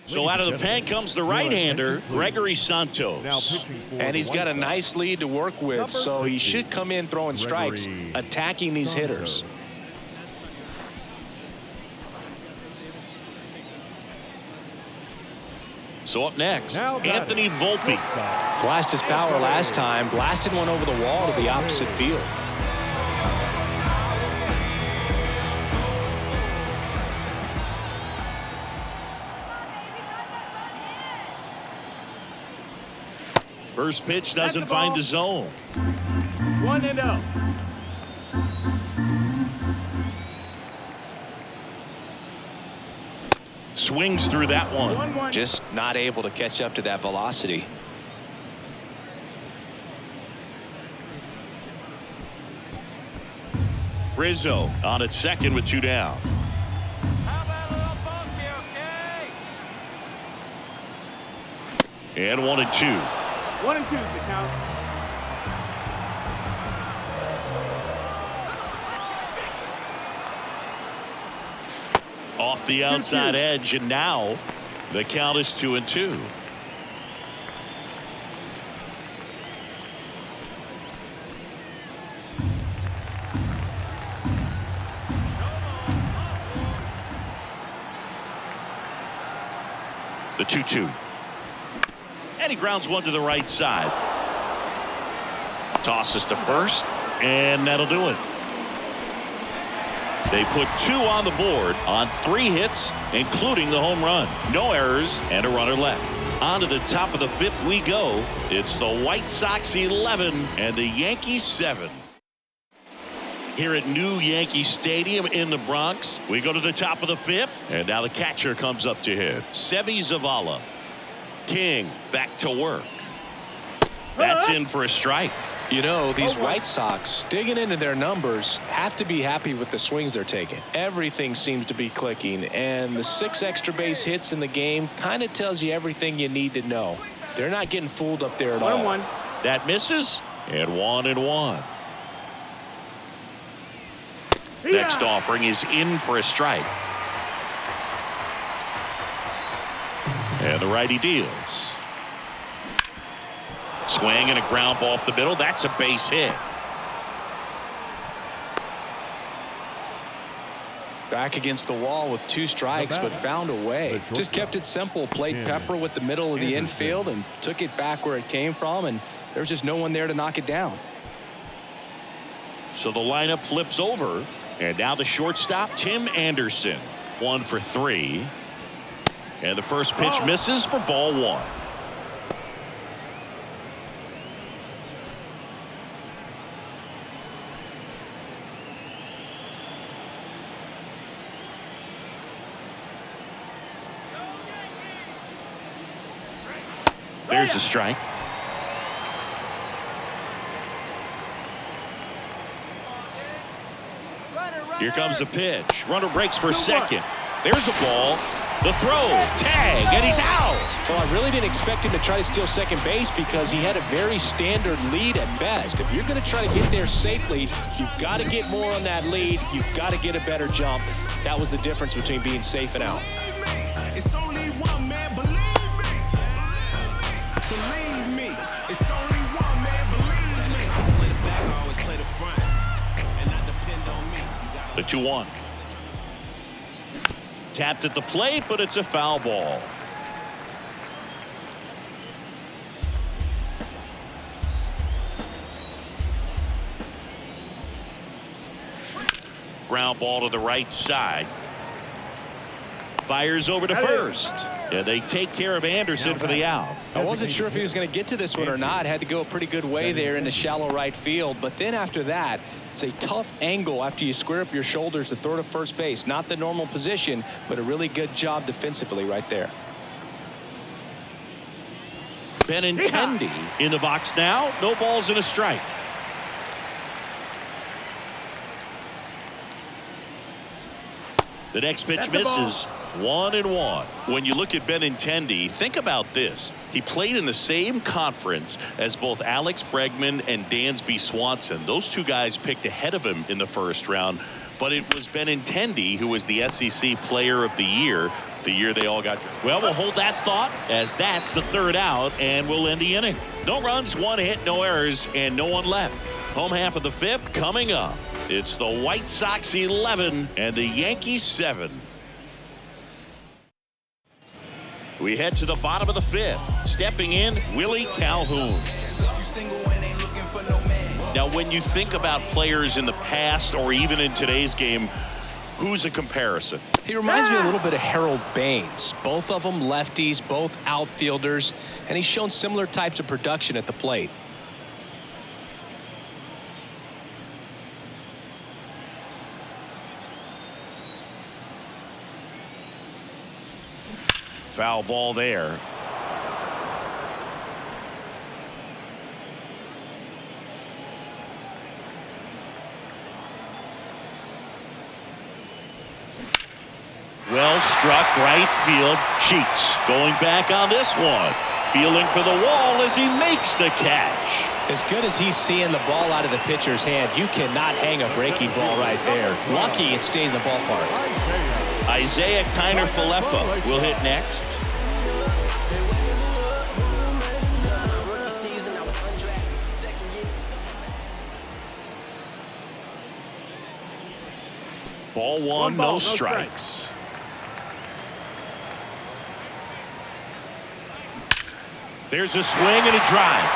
So out of the pen comes the right-hander, Gregory Santos. And he's got a nice lead to work with, so he should come in throwing strikes, attacking these hitters. So up next, Anthony Volpe. Flashed his power last time, blasted one over the wall to the opposite field. First pitch doesn't find the zone. 1-0. Swings through that one. 1-1. Just not able to catch up to that velocity. Rizzo on at second with 2 down. How about a little funky, okay? And 1-2. 1-2 is the count. Off the outside edge, and now the count is 2-2. The 2-2. And he grounds one to the right side. Tosses to first, and that'll do it. They put 2 on the board on 3 hits, including the home run. No errors and a runner left. On to the top of the 5th we go. It's the White Sox 11 and the Yankees 7. here at new Yankee Stadium in the Bronx. We go to the top of the fifth, and now the catcher comes up to hit. Seby Zavala. King back to work. That's in for a strike. You know, these White Sox, digging into their numbers, have to be happy with the swings they're taking. Everything seems to be clicking, and the 6 extra base hits in the game kind of tells you everything you need to know. They're not getting fooled up there at all. 1-1. That misses, and 1-1. Next offering is in for a strike. And the righty deals. Swing and a ground ball up the middle. That's a base hit. Back against the wall with 2 strikes, but found a way. Just kept it simple. Played pepper with the middle of the infield and took it back where it came from, and there was just no one there to knock it down. So the lineup flips over, and now the shortstop, Tim Anderson. 1 for 3. And the first pitch misses for ball 1. There's a strike. Here comes the pitch. Runner breaks for second. There's the ball. The throw. Tag. And he's out. Well, I really didn't expect him to try to steal second base because he had a very standard lead at best. If you're going to try to get there safely, you've got to get more on that lead. You've got to get a better jump. That was the difference between being safe and out. It's only one man, believe me. Believe me. It's only one man, believe me. I play the back, I always play the front. And I depend on me. The 2-1. Tapped at the plate, but it's a foul ball. Ground ball to the right side. Fires over to first. Yeah, they take care of Anderson for the out. I wasn't sure if he was going to get to this one or not. Had to go a pretty good way there into shallow right field. But then after that, it's a tough angle after you square up your shoulders to throw to first base. Not the normal position, but a really good job defensively right there. Benintendi in the box now. No balls and a strike. The next pitch misses. 1-1. When you look at Benintendi, think about this. He played in the same conference as both Alex Bregman and Dansby Swanson. Those 2 guys picked ahead of him in the first round, but it was Benintendi who was the SEC Player of the Year they all got. Well, we'll hold that thought as that's the 3rd out, and we'll end the inning. No runs, 1 hit, no errors, and no one left. Home half of the 5th coming up. It's the White Sox 11 and the Yankees 7. We head to the bottom of the 5th. Stepping in, Willie Calhoun. Now, when you think about players in the past or even in today's game, who's a comparison? He reminds me a little bit of Harold Baines. Both of them lefties, both outfielders, and he's shown similar types of production at the plate. Foul ball there. Well struck right field. Sheets going back on this one. Feeling for the wall as he makes the catch. As good as he's seeing the ball out of the pitcher's hand, you cannot hang a breaking ball right there. Lucky it stayed in the ballpark. Isaiah Kiner-Falefa will hit next. Ball 1, no strikes. There's a swing and a drive.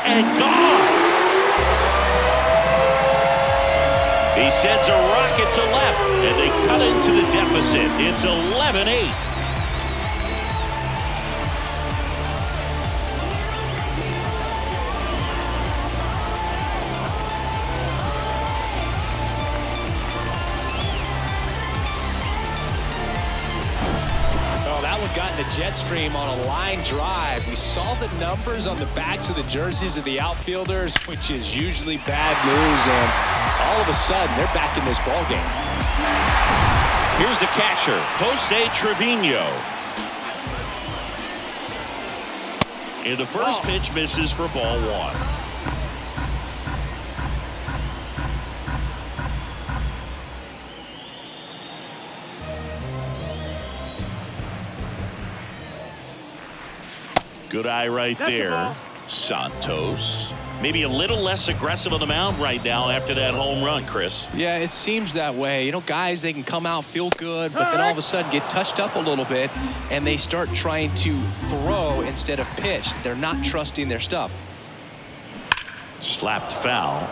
And gone. He sends a rocket to left, and they cut into the deficit. It's 11-8. the jet stream on a line drive. We saw the numbers on the backs of the jerseys of the outfielders, which is usually bad news, and all of a sudden they're back in this ball game. Here's the catcher, Jose Trevino. And the first pitch misses for ball one. Good eye right there. Santos. Maybe a little less aggressive on the mound right now after that home run, Chris. Yeah, it seems that way. You know, guys, they can come out, feel good, but then all of a sudden get touched up a little bit, and they start trying to throw instead of pitch. They're not trusting their stuff. Slapped foul.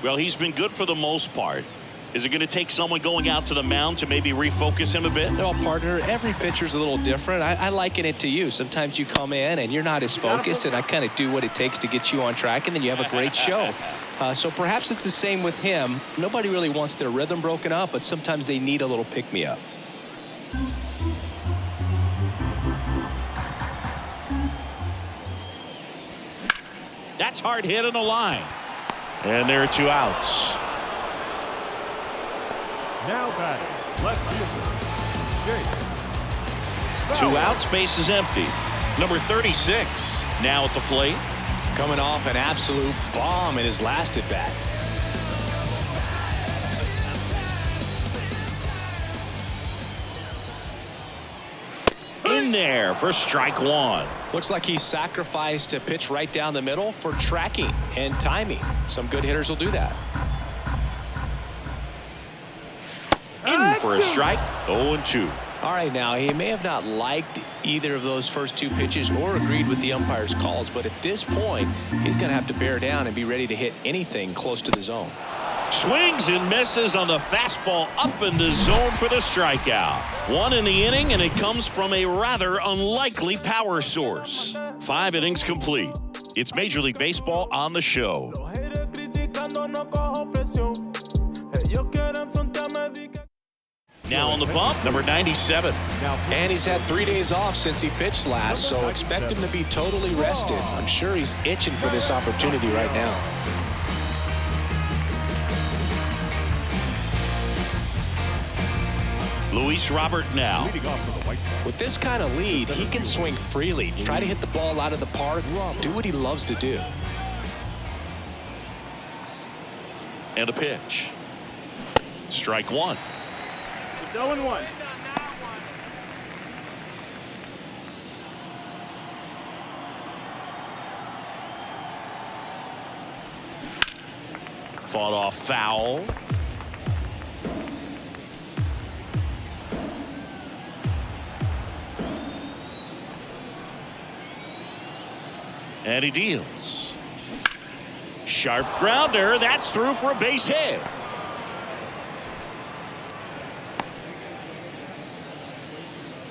Well, he's been good for the most part. Is it going to take someone going out to the mound to maybe refocus him a bit? Well, partner, every pitcher's a little different. I liken it to you. Sometimes you come in and you're not as focused, and I kind of do what it takes to get you on track, and then you have a great show. So perhaps it's the same with him. Nobody really wants their rhythm broken up, but sometimes they need a little pick-me-up. That's hard hit on the line. And there are 2 outs. Now batting, left fielder, 2 outs, base is empty. Number 36 now at the plate. Coming off an absolute bomb in his last at bat. In there for strike 1. Looks like he sacrificed a pitch right down the middle for tracking and timing. Some good hitters will do that. In for a strike. 0-2. All right, now he may have not liked either of those first 2 pitches or agreed with the umpire's calls, but at this point he's going to have to bear down and be ready to hit anything close to the zone. Swings and misses on the fastball up in the zone for the strikeout. 1 in the inning, and it comes from a rather unlikely power source. 5 innings complete. It's Major League Baseball on the show. Now on the bump, number 97. And he's had 3 days off since he pitched last, so expect him to be totally rested. I'm sure he's itching for this opportunity right now. Luis Robert now. With this kind of lead, he can swing freely, try to hit the ball out of the park, do what he loves to do. And a pitch. Strike 1. It's 0-1. Fought off foul. And he deals. Sharp grounder. That's through for a base hit.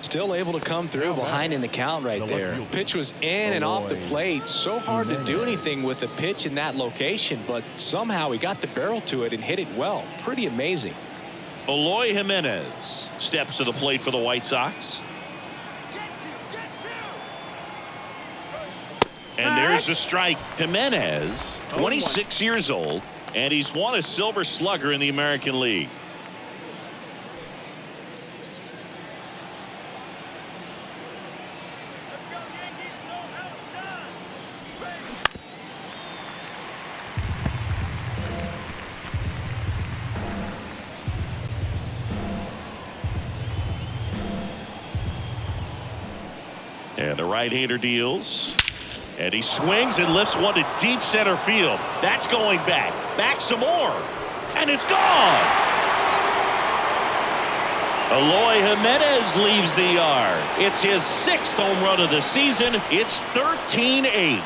Still able to come through behind in the count right there. Pitch was in and off the plate. So hard to do anything with a pitch in that location, but somehow he got the barrel to it and hit it well. Pretty amazing. Eloy Jimenez steps to the plate for the White Sox. And there's the strike. Jimenez, 26 years old, and he's won a Silver Slugger in the American League. And the right-hander deals. And he swings and lifts one to deep center field. That's going back. Back some more. And it's gone. Eloy Jimenez leaves the yard. It's his 6th home run of the season. It's 13-8.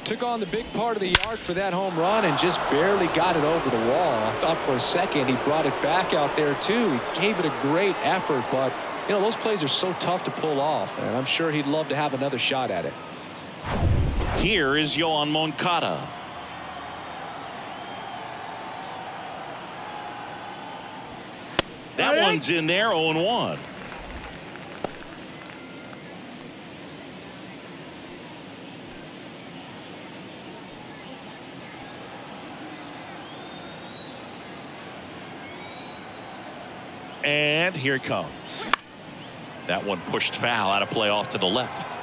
Took on the big part of the yard for that home run and just barely got it over the wall. I thought for a second he brought it back out there too. He gave it a great effort, but You know, those plays are so tough to pull off, and I'm sure he'd love to have another shot at it. Here is Yoan Moncada. That one's in there, 0-1. And here it comes. That one pushed foul, out of play off to the left.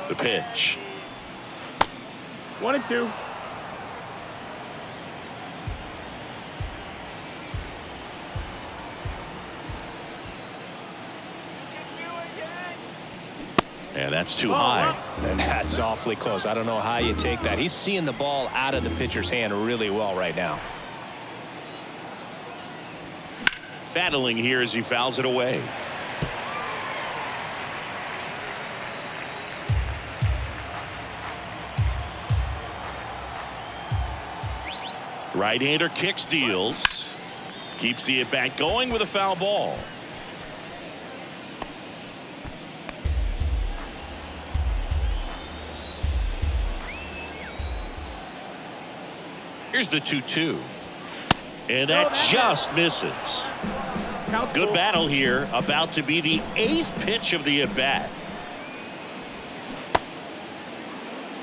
The pitch. 1-2. And that's too high. And that's awfully close. I don't know how you take that. He's seeing the ball out of the pitcher's hand really well right now. Battling here as he fouls it away. Right-hander kicks, deals. Keeps the at-bat going with a foul ball. Here's the 2-2. And that just misses. Good battle here. About to be the 8th pitch of the at-bat.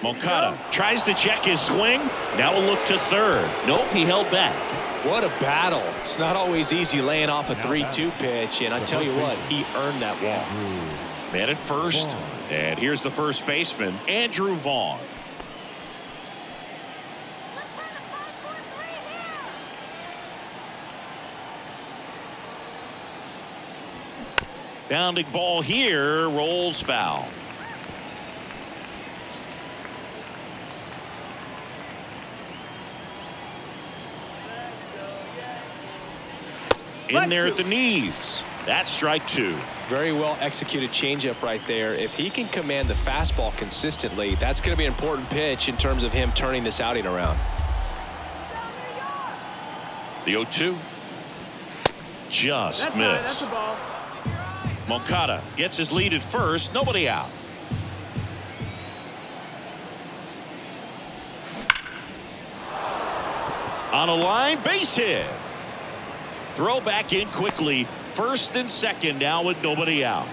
Moncada tries to check his swing. Now a look to third. Nope, he held back. What a battle. It's not always easy laying off a 3-2 pitch, and I tell you what, he earned that walk. Man at first. And here's the first baseman, Andrew Vaughn. Bounding ball here, rolls foul. In there at the knees. That's strike 2. Very well executed changeup right there. If he can command the fastball consistently, that's going to be an important pitch in terms of him turning this outing around. The 0-2. Just missed. That's a ball. Moncada gets his lead at first. Nobody out. On a line, base hit. Throw back in quickly. First and second now with nobody out.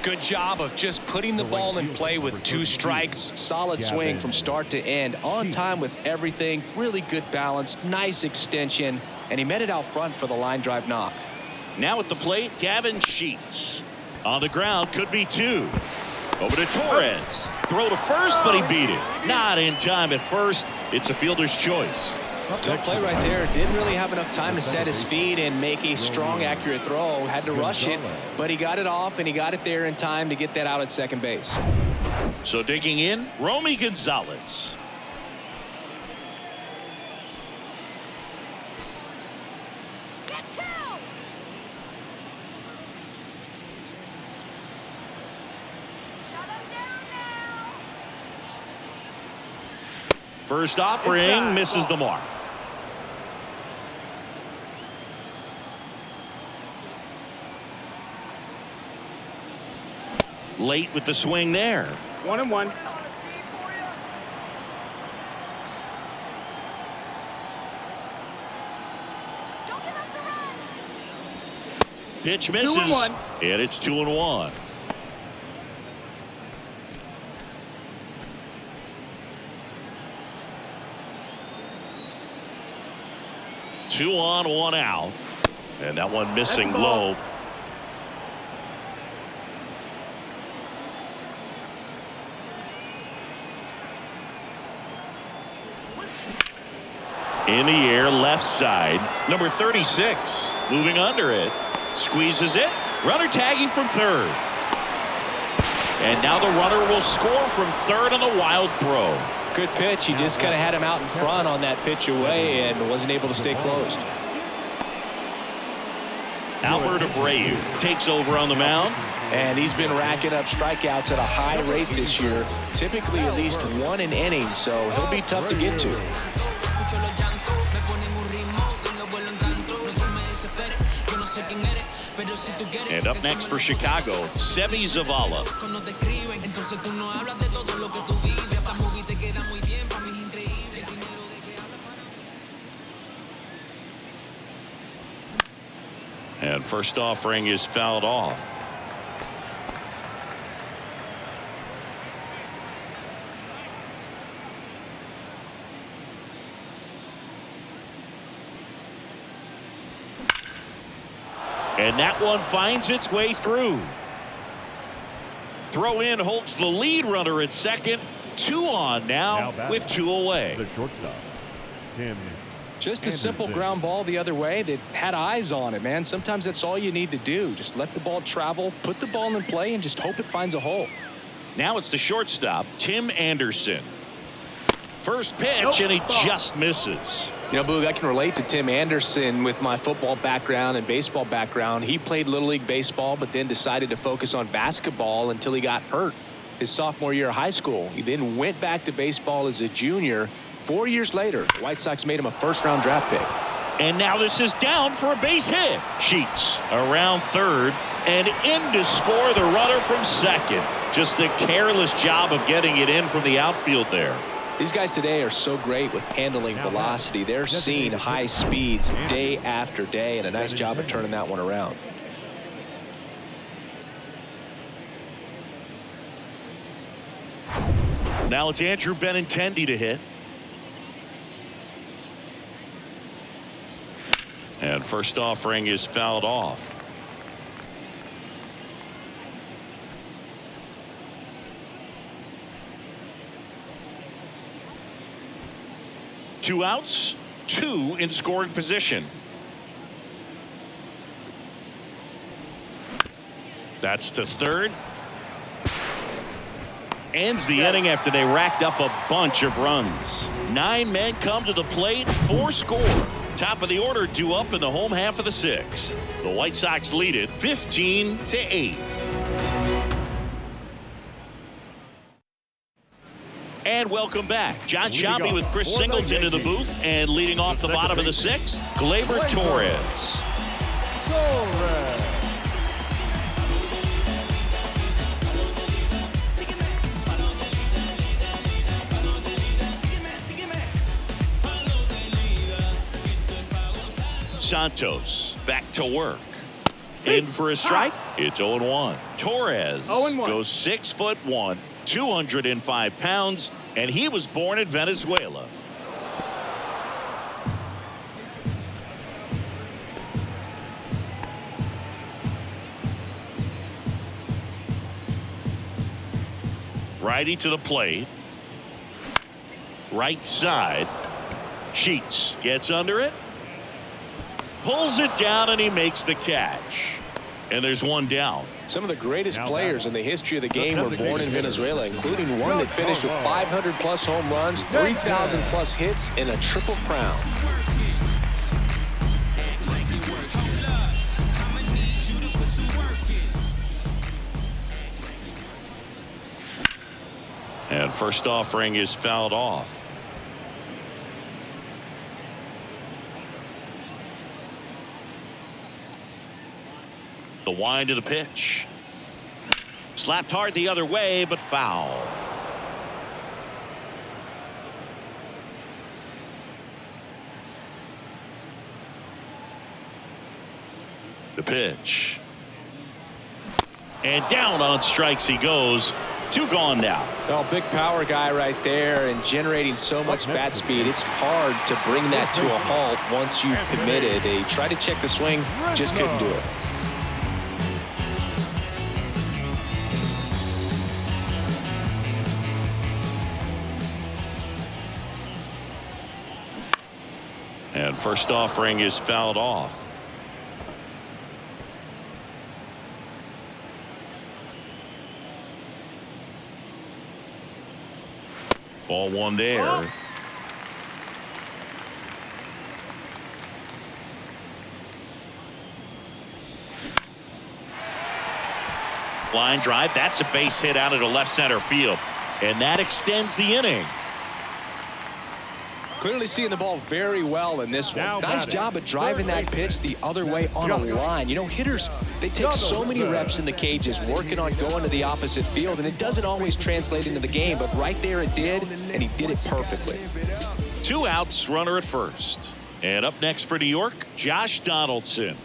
Good job of just putting the ball in play with 2 strikes. Solid swing from start to end. On time with everything. Really good balance. Nice extension. And he met it out front for the line drive knock. Now at the plate, Gavin Sheets. On the ground, could be 2. Over to Torres. Throw to first, but he beat it. Not in time at first. It's a fielder's choice. Tough play right there. Didn't really have enough time to set his feet and make a strong, accurate throw. Had to rush it, but he got it off, and he got it there in time to get that out at second base. So digging in, Romy Gonzalez. First offering misses the mark. Late with the swing there. 1-1. Pitch misses. 2-1. And it's 2-1. Two on, 1 out. And that one missing low. In the air, left side. Number 36. Moving under it. Squeezes it. Runner tagging from third. And now the runner will score from third on the wild throw. Good pitch. He just kind of had him out in front on that pitch away and wasn't able to stay closed. Albert Abreu takes over on the mound. And he's been racking up strikeouts at a high rate this year, typically at least one an inning, so he'll be tough to get to. And up next for Chicago, Seby Zavala. And first offering is fouled off. And that one finds its way through. Throw in holds the lead runner at second. 2 on now with 2 away. The shortstop, Tim. Just a simple ground ball the other way that had eyes on it, man. Sometimes that's all you need to do. Just let the ball travel, put the ball in play, and just hope it finds a hole. Now it's the shortstop, Tim Anderson. First pitch, and he just misses. You know, Boog, I can relate to Tim Anderson with my football background and baseball background. He played Little League baseball, but then decided to focus on basketball until he got hurt his sophomore year of high school. He then went back to baseball as a junior. 4 years later, the White Sox made him a first-round draft pick. And now this is down for a base hit. Sheets around third and in to score the runner from second. Just a careless job of getting it in from the outfield there. These guys today are so great with handling velocity. They're seeing high speeds day after day, and a nice job of turning that one around. Now it's Andrew Benintendi to hit. And first offering is fouled off. Two outs, 2 in scoring position. That's to third. Ends the inning after they racked up a bunch of runs. 9 men come to the plate, 4 score. Top of the order due up in the home half of the 6th. The White Sox lead it 15-8. And welcome back. John Sciambi with Chris Singleton in the booth, and leading off the bottom of the 6th, Gleyber Torres. Santos back to work. In for a strike. It's 0-1. Torres goes 6'1", 205 pounds, and he was born in Venezuela. Righty to the plate. Right side. Sheets gets under it. Pulls it down, and he makes the catch. And there's one down. Some of the greatest players in the history of the game were born in Venezuela, including one that finished with 500-plus home runs, 3,000-plus hits, and a triple crown. And first offering is fouled off. The wind of the pitch. Slapped hard the other way, but foul. The pitch. And down on strikes he goes. 2 gone now. Well, big power guy right there and generating so much bat speed. It's hard to bring that to a halt once you've committed. They tried to check the swing, just couldn't do it. And first offering is fouled off. Ball 1 there. Line drive. That's a base hit out into left center field. And that extends the inning. Clearly seeing the ball very well in this one. Now Nice batting, job of driving that pitch the other way on a line. You know, hitters, they take so many reps in the cages working on going to the opposite field, and it doesn't always translate into the game, but right there it did, and he did it perfectly. 2 outs, runner at first. And up next for New York, Josh Donaldson.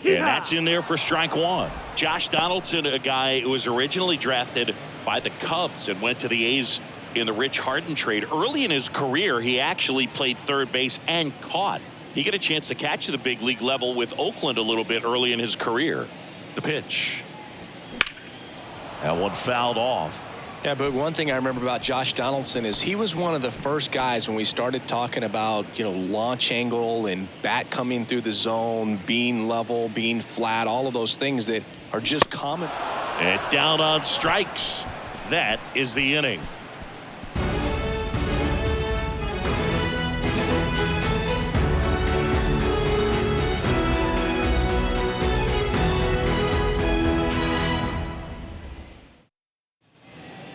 And that's in there for strike 1. Josh Donaldson, a guy who was originally drafted by the Cubs and went to the A's in the Rich Harden trade. Early in his career, he actually played third base and caught. He got a chance to catch at the big league level with Oakland a little bit early in his career. The pitch. That one fouled off. Yeah, but one thing I remember about Josh Donaldson is he was one of the first guys when we started talking about, you know, launch angle and bat coming through the zone, being level, being flat, all of those things that are just common. And down on strikes. That is the inning.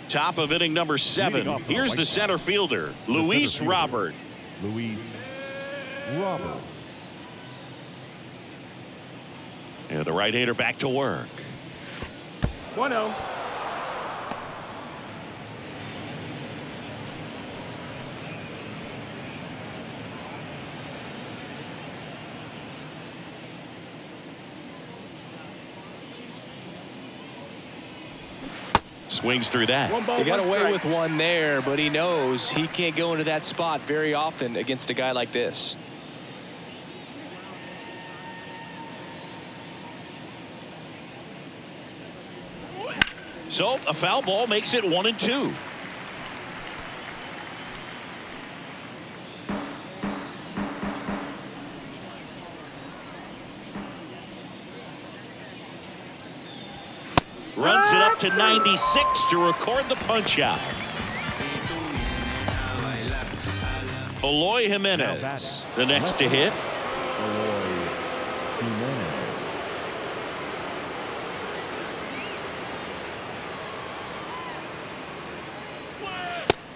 Top of inning number 7. Here's the center fielder, Luis Robert. Luis Robert. And the right-hander back to work. 1-0. Swings through that. He got away with one there, but he knows he can't go into that spot very often against a guy like this. So a foul ball makes it 1-2. Runs it up to 96 to record the punch out. Eloy Jimenez, the next to hit.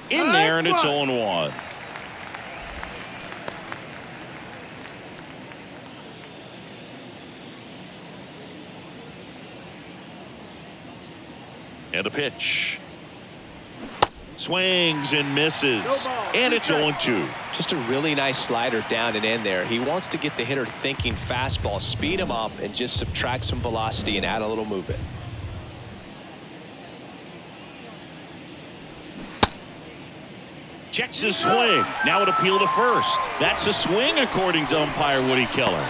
In there, and it's 0-1. And a pitch. Swings and misses. And it's 0-2. Just a really nice slider down and in there. He wants to get the hitter thinking fastball, speed him up, and just subtract some velocity and add a little movement. Checks his swing. Now an appeal to first. That's a swing according to umpire Woody Keller.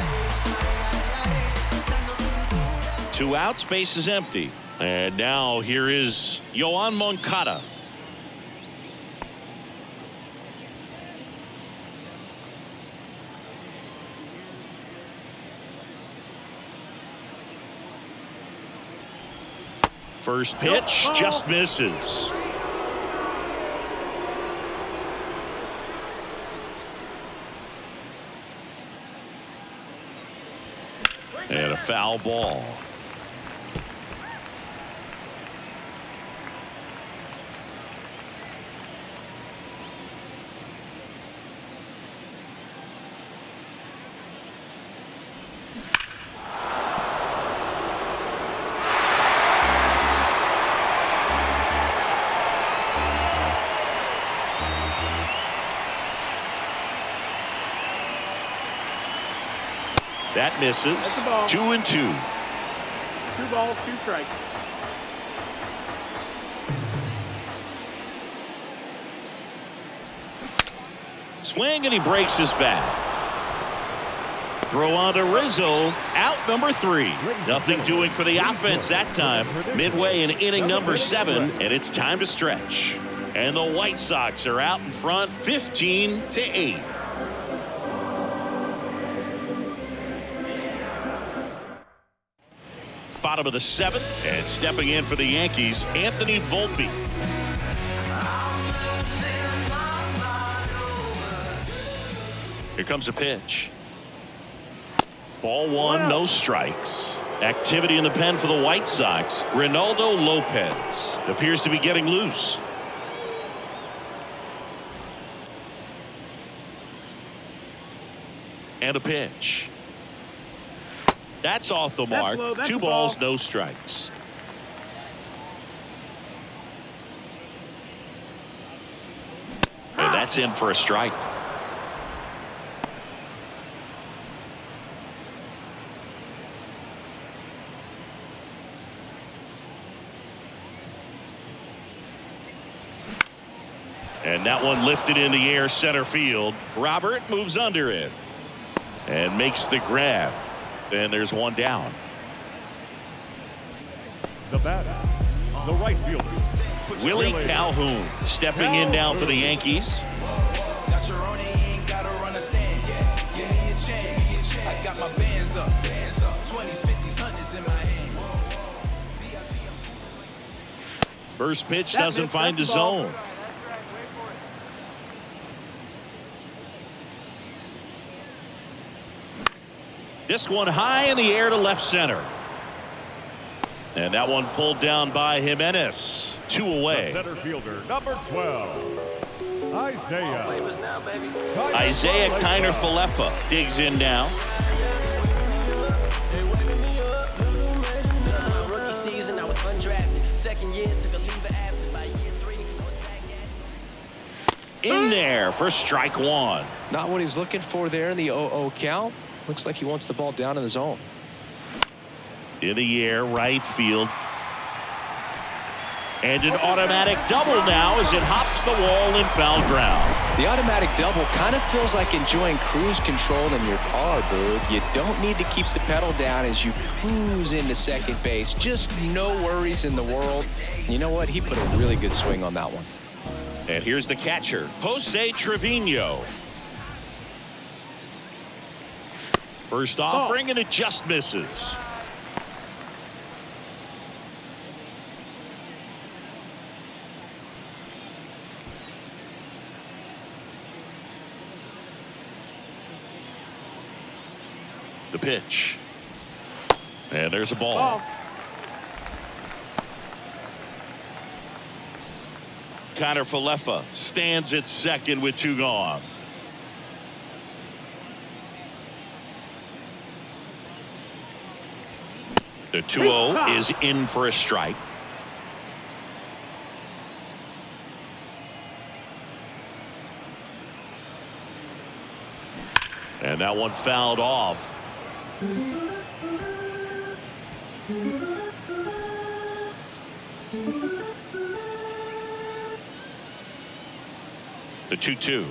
2 outs, base is empty. And now here is Yoan Moncada. First pitch just misses. And a foul ball. That misses. 2-2. 2 balls, 2 strikes. Swing and he breaks his bat. Throw on to Rizzo. Out number 3. Nothing doing for the offense that time. Midway in inning number 7, and it's time to stretch. And the White Sox are out in front 15-8. Bottom of the 7th, and stepping in for the Yankees, Anthony Volpe. Here comes a pitch. Ball 1, no strikes. Activity in the pen for the White Sox. Ronaldo Lopez appears to be getting loose. And a pitch. That's off the mark. low, that's 2 the balls, ball. no strikes. And that's in for a strike. And that one lifted in the air center field. Robert moves under it and makes the grab. And there's one down. The batter, the right fielder, Willie Calhoun stepping in now for the Yankees. Got your own, ain't gotta run a stand. Give me a chance. I got my bands up. 20s, 50s, 100s in my hand. First pitch doesn't find the zone. This one high in the air to left center. And that one pulled down by Jimenez. 2 the away. center fielder, number 12, Isaiah Kiner Falefa digs in now. Rookie season, I was undrafted. Second year, took a leave of absence. By year 3, I was back at it. In there for strike 1. Not what he's looking for there in the 0-0 count. Looks like he wants the ball down in the zone. In the air, right field. And an automatic double now as it hops the wall in foul ground. The automatic double kind of feels like enjoying cruise control in your car, Boog. You don't need to keep the pedal down as you cruise into second base. Just no worries in the world. You know what? He put a really good swing on that one. And here's the catcher, Jose Trevino. First offering, and it just misses. The pitch. And there's a ball. Kiner Falefa stands at second with 2 gone. The 2-0 is in for a strike. And that one fouled off. The 2-2.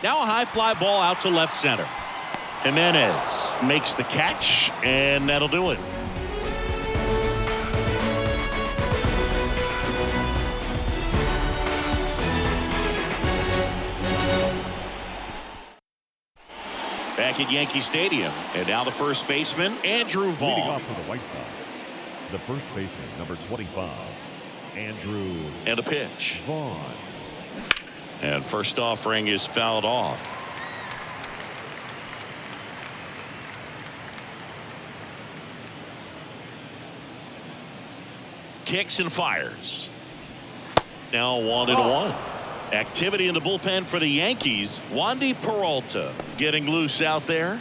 Now a high fly ball out to left center. Jimenez makes the catch, and that'll do it. Back at Yankee Stadium, and now the first baseman, Andrew leading Vaughn. off for the White Sox, the first baseman, number 25, Andrew And a pitch. Vaughn. And first offering is fouled off. Kicks and fires. Now 1-1. Activity in the bullpen for the Yankees. Wandy Peralta getting loose out there.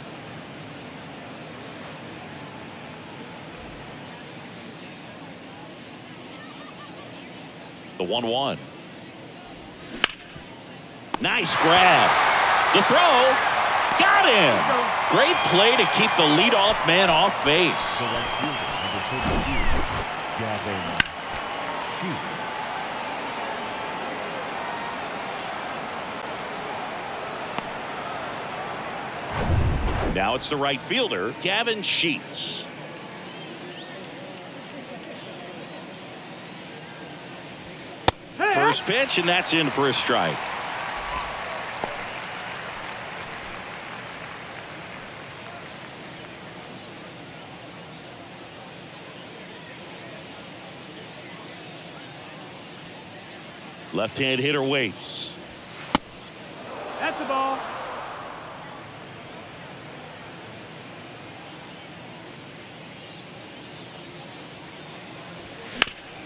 The 1-1. Nice grab. The throw. Got him. Great play to keep the leadoff man off base. The right fielder, number 32, Gavin Sheets. Now it's the right fielder, Gavin Sheets. First pitch, and that's in for a strike. Left-hand hitter waits. That's the ball.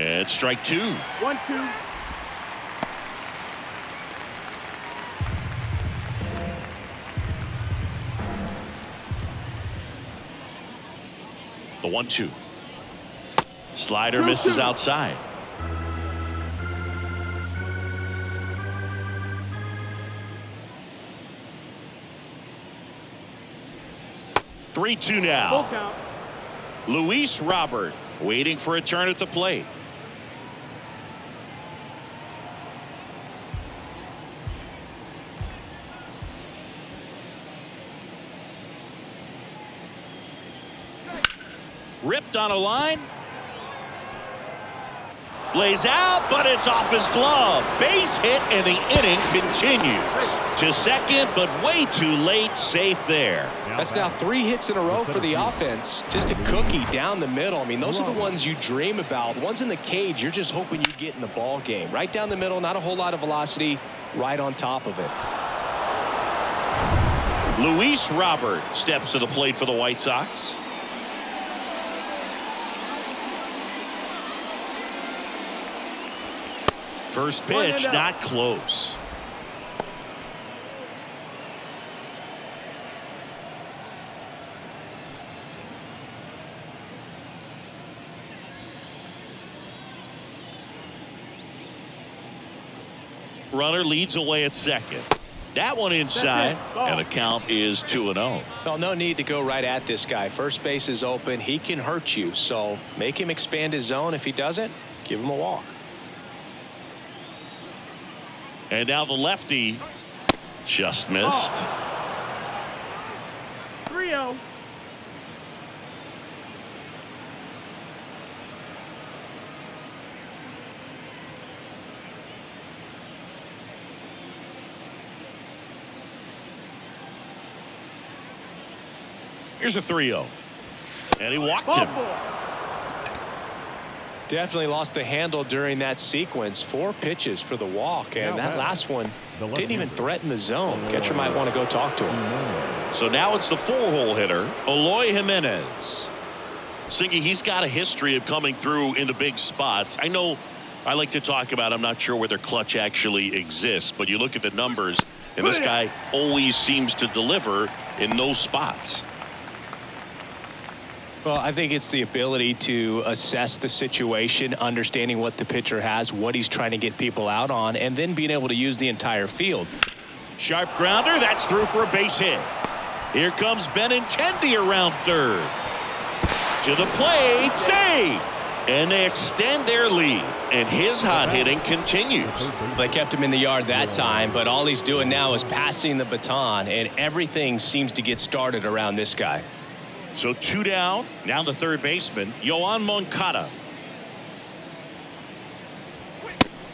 And strike two. 1-2. The 1-2. Slider misses outside. Three-two Full now. count. Luis Robert waiting for a turn at the plate. Ripped on a line. Lays out, but it's off his glove. Base hit, and the inning continues. To second, but way too late. Safe there. That's now 3 hits in a row for the offense. Just a cookie down the middle. I mean, those are the ones you dream about. Ones in the cage, you're just hoping you get in the ball game. Right down the middle, not a whole lot of velocity, right on top of it. Luis Robert steps to the plate for the White Sox. First pitch, not close. Runner leads away at second. That one inside, and the count is 2-0. Well, no need to go right at this guy. First base is open. He can hurt you, so make him expand his zone. If he doesn't, give him a walk. And now the lefty just missed. 3-0. Here's a 3-0. And he walked him. Definitely lost the handle during that sequence. 4 pitches for the walk, and that last one didn't even threaten the zone. Catcher might want to go talk to him. So now it's the 4-hole hitter, Eloy Jimenez. Singy, he's got a history of coming through in the big spots. I know I like to talk about, I'm not sure whether clutch actually exists, but you look at the numbers, and this guy always seems to deliver in those spots. Well, I think it's the ability to assess the situation, understanding what the pitcher has, what he's trying to get people out on, and then being able to use the entire field. Sharp grounder, that's through for a base hit. Here comes Benintendi around third. To the plate, save! And they extend their lead, and his hot hitting continues. They kept him in the yard that time, but all he's doing now is passing the baton, and everything seems to get started around this guy. So 2 down. Now the third baseman, Yoan Moncada.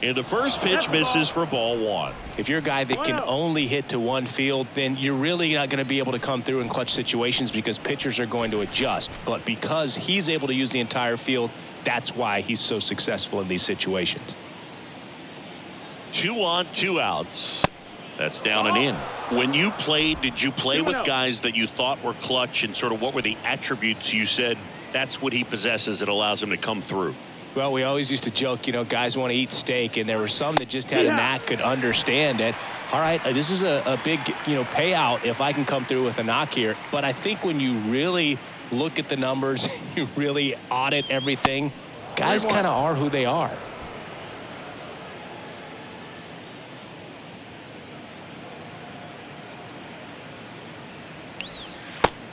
And the first pitch misses for ball 1. If you're a guy that can only hit to one field, then you're really not going to be able to come through in clutch situations because pitchers are going to adjust. But because he's able to use the entire field, that's why he's so successful in these situations. 2 on, 2 outs. That's down and in. When you played, did you play with guys that you thought were clutch, and sort of what were the attributes you said that's what he possesses that allows him to come through? Well, we always used to joke, you know, guys want to eat steak, and there were some that just had a knack, could understand that, all right, this is a big, payout if I can come through with a knock here. But I think when you really look at the numbers, you really audit everything, guys kind of are who they are.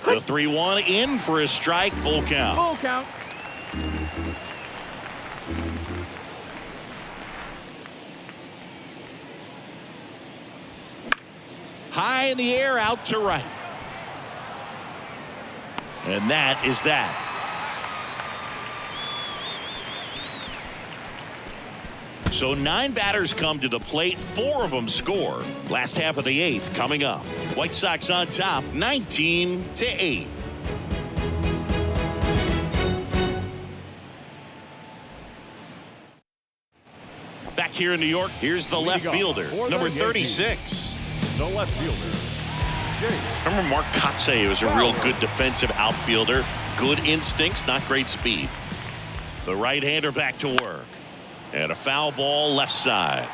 The 3-1 in for a strike, full count. Full count. High in the air, out to right. And that is that. So 9 batters come to the plate, 4 of them score. Last half of the 8th coming up. White Sox on top, 19-8. Back here in New York, here's the left fielder, number 36. The left fielder, Remember Mark Kotsay was a real good defensive outfielder. Good instincts, not great speed. The right-hander back to work. And a foul ball left side.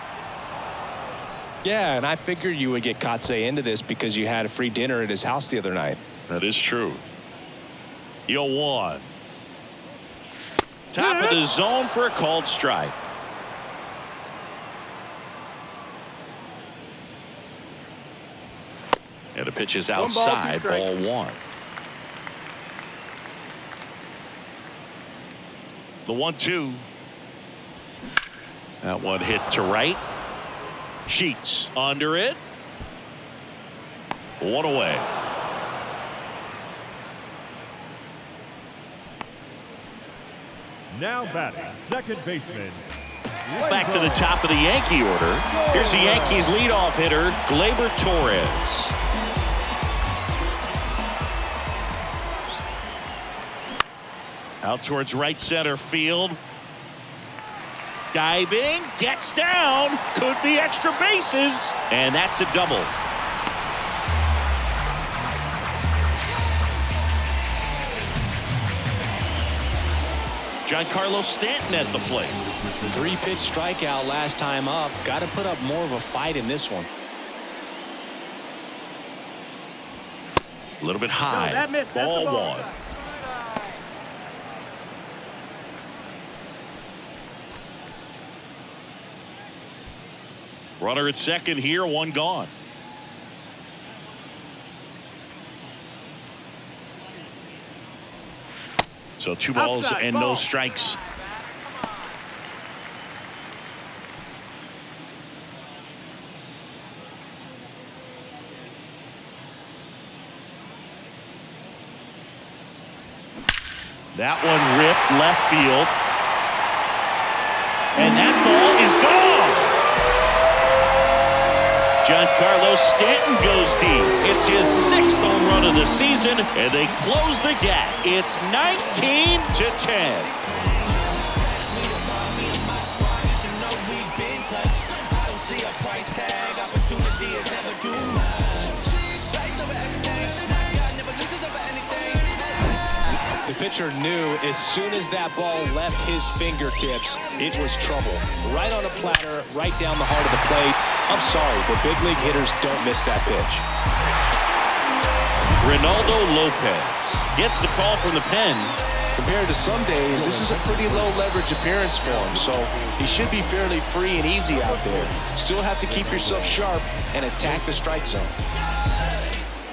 Yeah, and I figured you would get Katse into this because you had a free dinner at his house the other night. That is true. 0-1. Top of the zone for a called strike. And the pitch is outside. Ball 1. The 1-2. That one hit to right. Sheets under it. 1 away. Now batting, second baseman. Back to the top of the Yankee order. Here's the Yankees leadoff hitter, Gleyber Torres. Out towards right center field. Diving, gets down, could be extra bases, and that's a double. Giancarlo Stanton at the plate. 3-pitch strikeout last time up. Got to put up more of a fight in this one. A little bit high. that missed. That's Ball the ball. 1. Runner at second here, 1 gone. So 2 balls Outside, and ball. no strikes. That one ripped left field. And that ball is gone. Giancarlo Stanton goes deep. It's his 6th home run of the season, and they close the gap. It's 19-10. The pitcher knew as soon as that ball left his fingertips, it was trouble. Right on a platter, right down the heart of the plate. I'm sorry, but big league hitters don't miss that pitch. Ronaldo Lopez gets the call from the pen. Compared to some days, this is a pretty low leverage appearance for him, so he should be fairly free and easy out there. Still have to keep yourself sharp and attack the strike zone.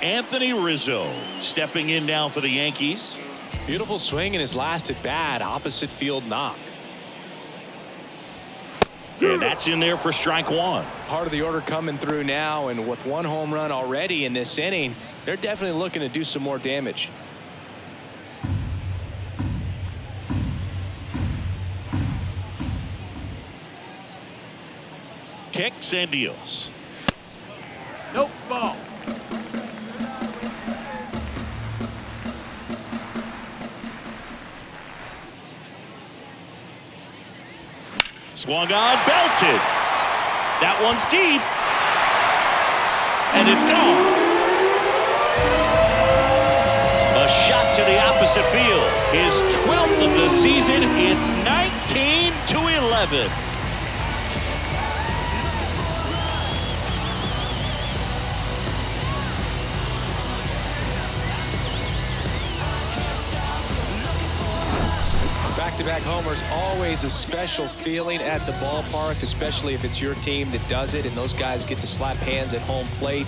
Anthony Rizzo stepping in now for the Yankees. Beautiful swing in his last at bat, opposite field knock. And that's in there for strike 1. Part of the order coming through now, and with 1 home run already in this inning, they're definitely looking to do some more damage. Kicks and deals. Nope, ball. Swung on, belted. That one's deep. And it's gone. A shot to the opposite field. His 12th of the season. It's 19-11. Back-to-back homers, always a special feeling at the ballpark, especially if it's your team that does it and those guys get to slap hands at home plate.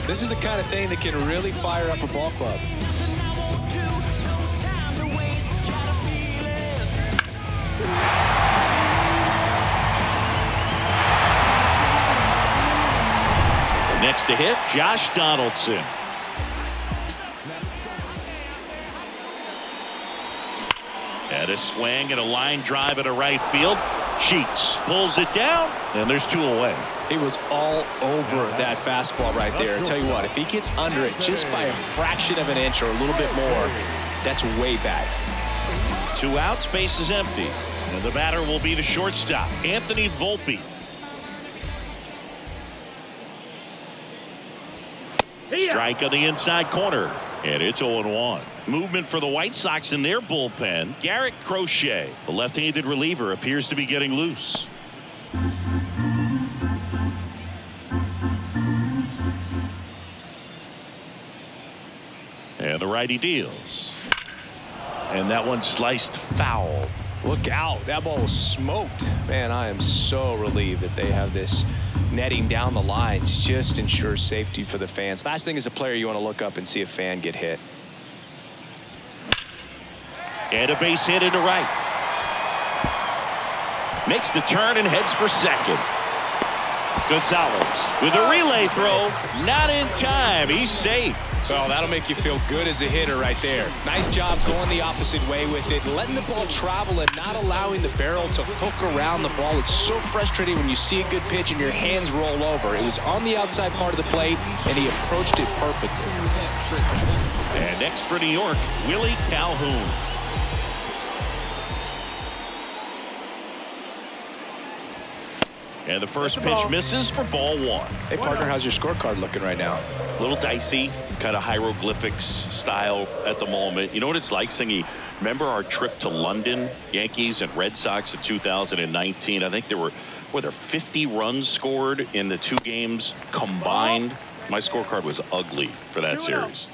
This is the kind of thing that can really fire up a ball club. Next to hit, Josh Donaldson. And a swing and a line drive at a right field. Sheets pulls it down, and there's 2 away. He was all over that fastball right there. I tell you what, if he gets under it just by a fraction of an inch or a little bit more, that's way back. 2 outs, base is empty. And the batter will be the shortstop, Anthony Volpe. Strike on the inside corner. And it's 0-1. Movement for the White Sox in their bullpen. Garrett Crochet, the left-handed reliever, appears to be getting loose. And the righty deals. And that one sliced foul. Look out. That ball was smoked. Man, I am so relieved that they have this netting down the lines. Just ensures safety for the fans. Last thing as a player, you want to look up and see a fan get hit. And a base hit into right. Makes the turn and heads for second. Gonzalez with a relay throw. Not in time. He's safe. Oh, that'll make you feel good as a hitter right there. Nice job going the opposite way with it, letting the ball travel and not allowing the barrel to hook around the ball. It's so frustrating when you see a good pitch and your hands roll over. It was on the outside part of the plate, and he approached it perfectly. And next for New York, Willie Calhoun. And the first pitch misses for ball one. Hey, partner, how's your scorecard looking right now? A little dicey, kind of hieroglyphics style at the moment. You know what it's like, Singy? Remember our trip to London, Yankees and Red Sox in 2019? I think were there 50 runs scored in the two games combined? My scorecard was ugly for that series.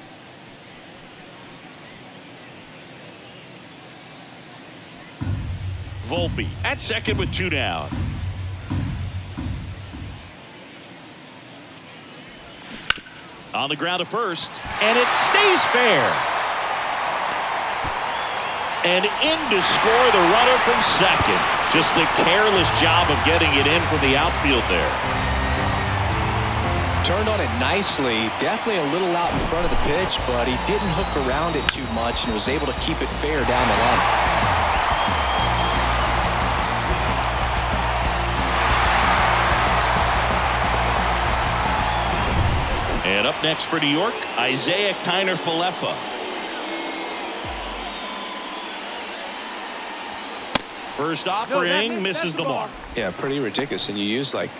Volpe at second with two down. On the ground to first, and it stays fair. And in to score the runner from second. Just a careless job of getting it in from the outfield there. Turned on it nicely. Definitely a little out in front of the pitch, but he didn't hook around it too much and was able to keep it fair down the line. And up next for New York, Isaiah Kiner-Falefa. First offering misses the mark. Yeah, pretty ridiculous. And you use like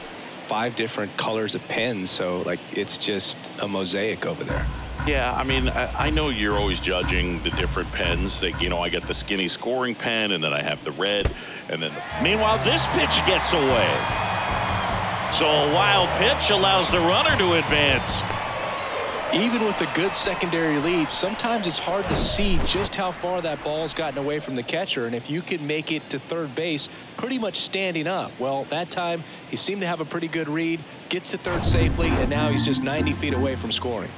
5 different colors of pens, so like it's just a mosaic over there. Yeah, I mean, I know you're always judging the different pens. That, you know, I got the skinny scoring pen, and then I have the red, and then meanwhile this pitch gets away. So a wild pitch allows the runner to advance. Even with a good secondary lead, sometimes it's hard to see just how far that ball's gotten away from the catcher, and if you can make it to third base pretty much standing up. Well, that time he seemed to have a pretty good read, gets to third safely, and now he's just 90 feet away from scoring.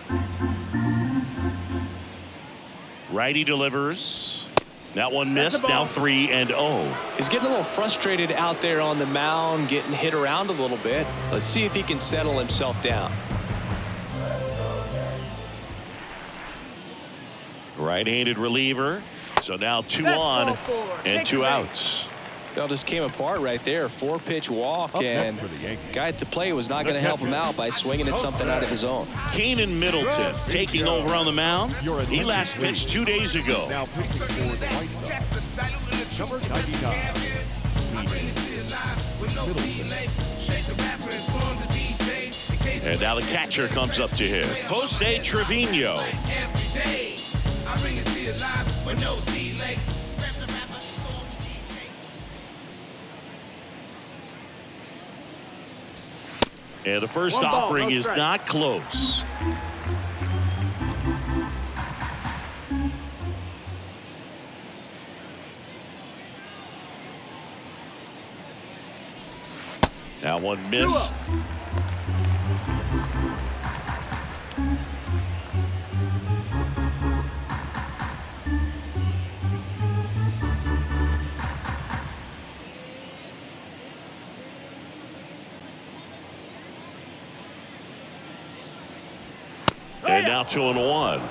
Righty delivers. That one missed. Now 3-0. He's getting a little frustrated out there on the mound, getting hit around a little bit. Let's see if he can settle himself down. Right-handed reliever. So now 2 on and 2 outs. It all just came apart right there. 4-pitch walk, and guy at the plate was not going to help him out by swinging at something out of his own. Keenan Middleton taking over on the mound. He last pitched 2 days ago. Now pitching for the White Sox, number 99. And now the catcher comes up to him. Jose Trevino. And the first offering is not close. Now one missed. And now 2-1.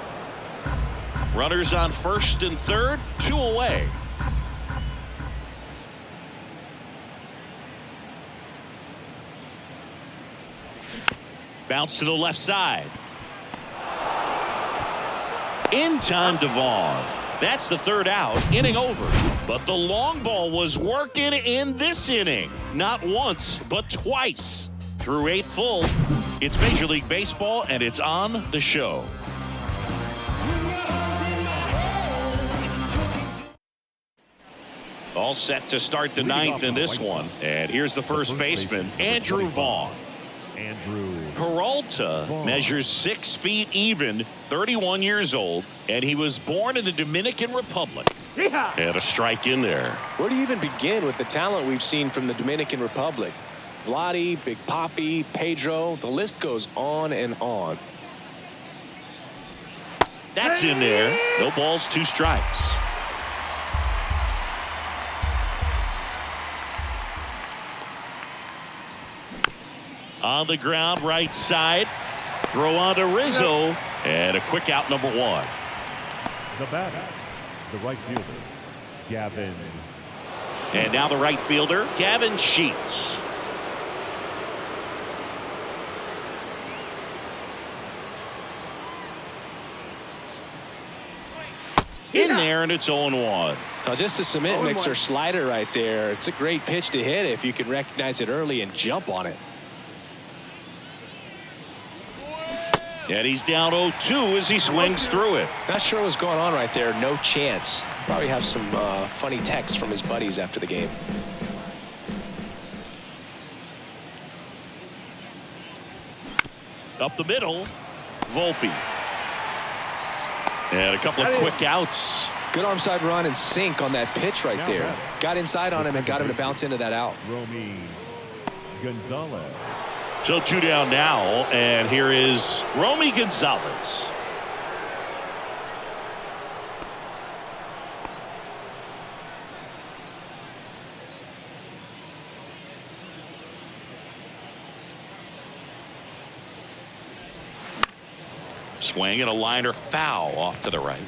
Runners on first and third, 2 away. Bounce to the left side. In time to Vaughn. That's the 3rd out, inning over. But the long ball was working in this inning. Not once, but twice. Through 8 full, it's Major League Baseball, and it's on the show. All set to start the ninth in this one. And here's the first baseman, Andrew Vaughn. Peralta measures 6 feet even, 31 years old, and he was born in the Dominican Republic. And a strike in there. Where do you even begin with the talent we've seen from the Dominican Republic? Vladdy, Big Papi, Pedro, the list goes on and on. That's in there. No balls, 2 strikes. On the ground, right side. Throw on to Rizzo. And a quick out, number 1. The batter, the right fielder, Gavin. And now the right fielder, Gavin Sheets. In there, and it's 0-1. Now just a cement mixer slider right there. It's a great pitch to hit if you can recognize it early and jump on it. And he's down 0-2 as he swings through it. Not sure what's going on right there. No chance. Probably have some funny texts from his buddies after the game. Up the middle, Volpe. And a couple of quick outs. Good arm side run and sink on that pitch right there. Got inside on him and got him to bounce into that out. Romy Gonzalez. So 2 down now, and here is Romy Gonzalez. Swing and a liner foul off to the right.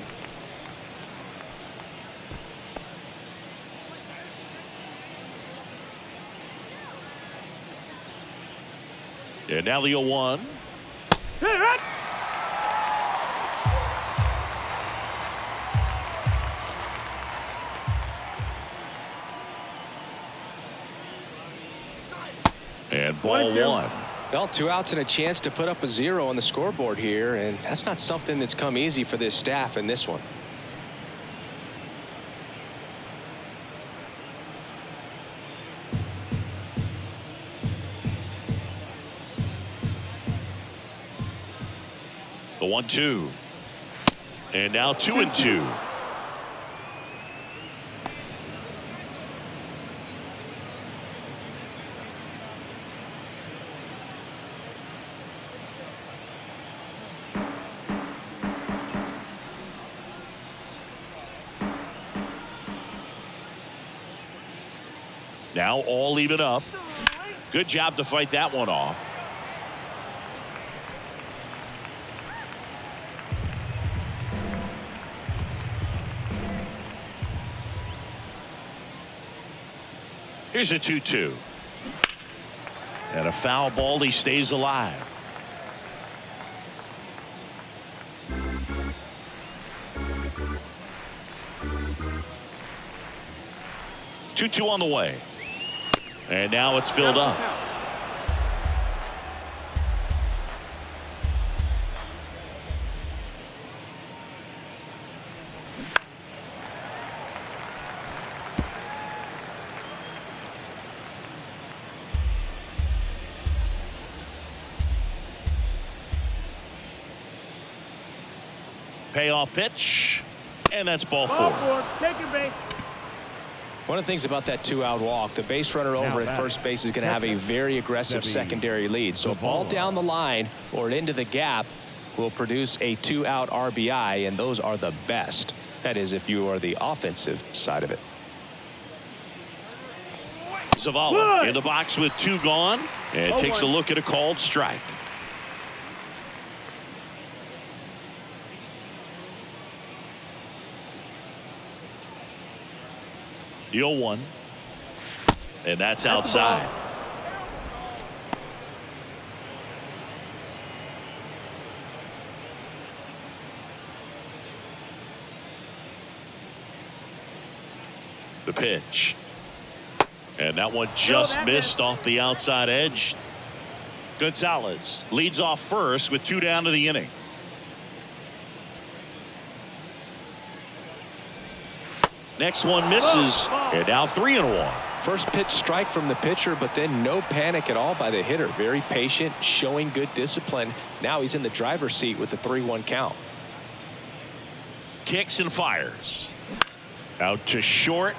And now the 0-1. And ball 1. Well, 2 outs and a chance to put up a 0 on the scoreboard here, and that's not something that's come easy for this staff in this one. The 1-2. And now 2-2. Now all even up. Good job to fight that one off. Here's a 2-2. And a foul ball. He stays alive. Two on the way. And now it's filled up. Payoff pitch, and that's ball 4. Take your base. One of the things about that 2-out walk, the base runner over at first base is going to have a very aggressive secondary lead. So a ball down the line or into the gap will produce a 2-out RBI, and those are the best. That is, if you are the offensive side of it. Zavala in the box with 2 gone, and takes a look at a called strike. The 0-1. And that's outside. The pitch. And that one just missed off the outside edge. Gonzalez leads off first with 2 down to the inning. Next one misses, and now 3-1. First pitch strike from the pitcher, but then no panic at all by the hitter. Very patient, showing good discipline. Now he's in the driver's seat with the 3-1 count. Kicks and fires. Out to short.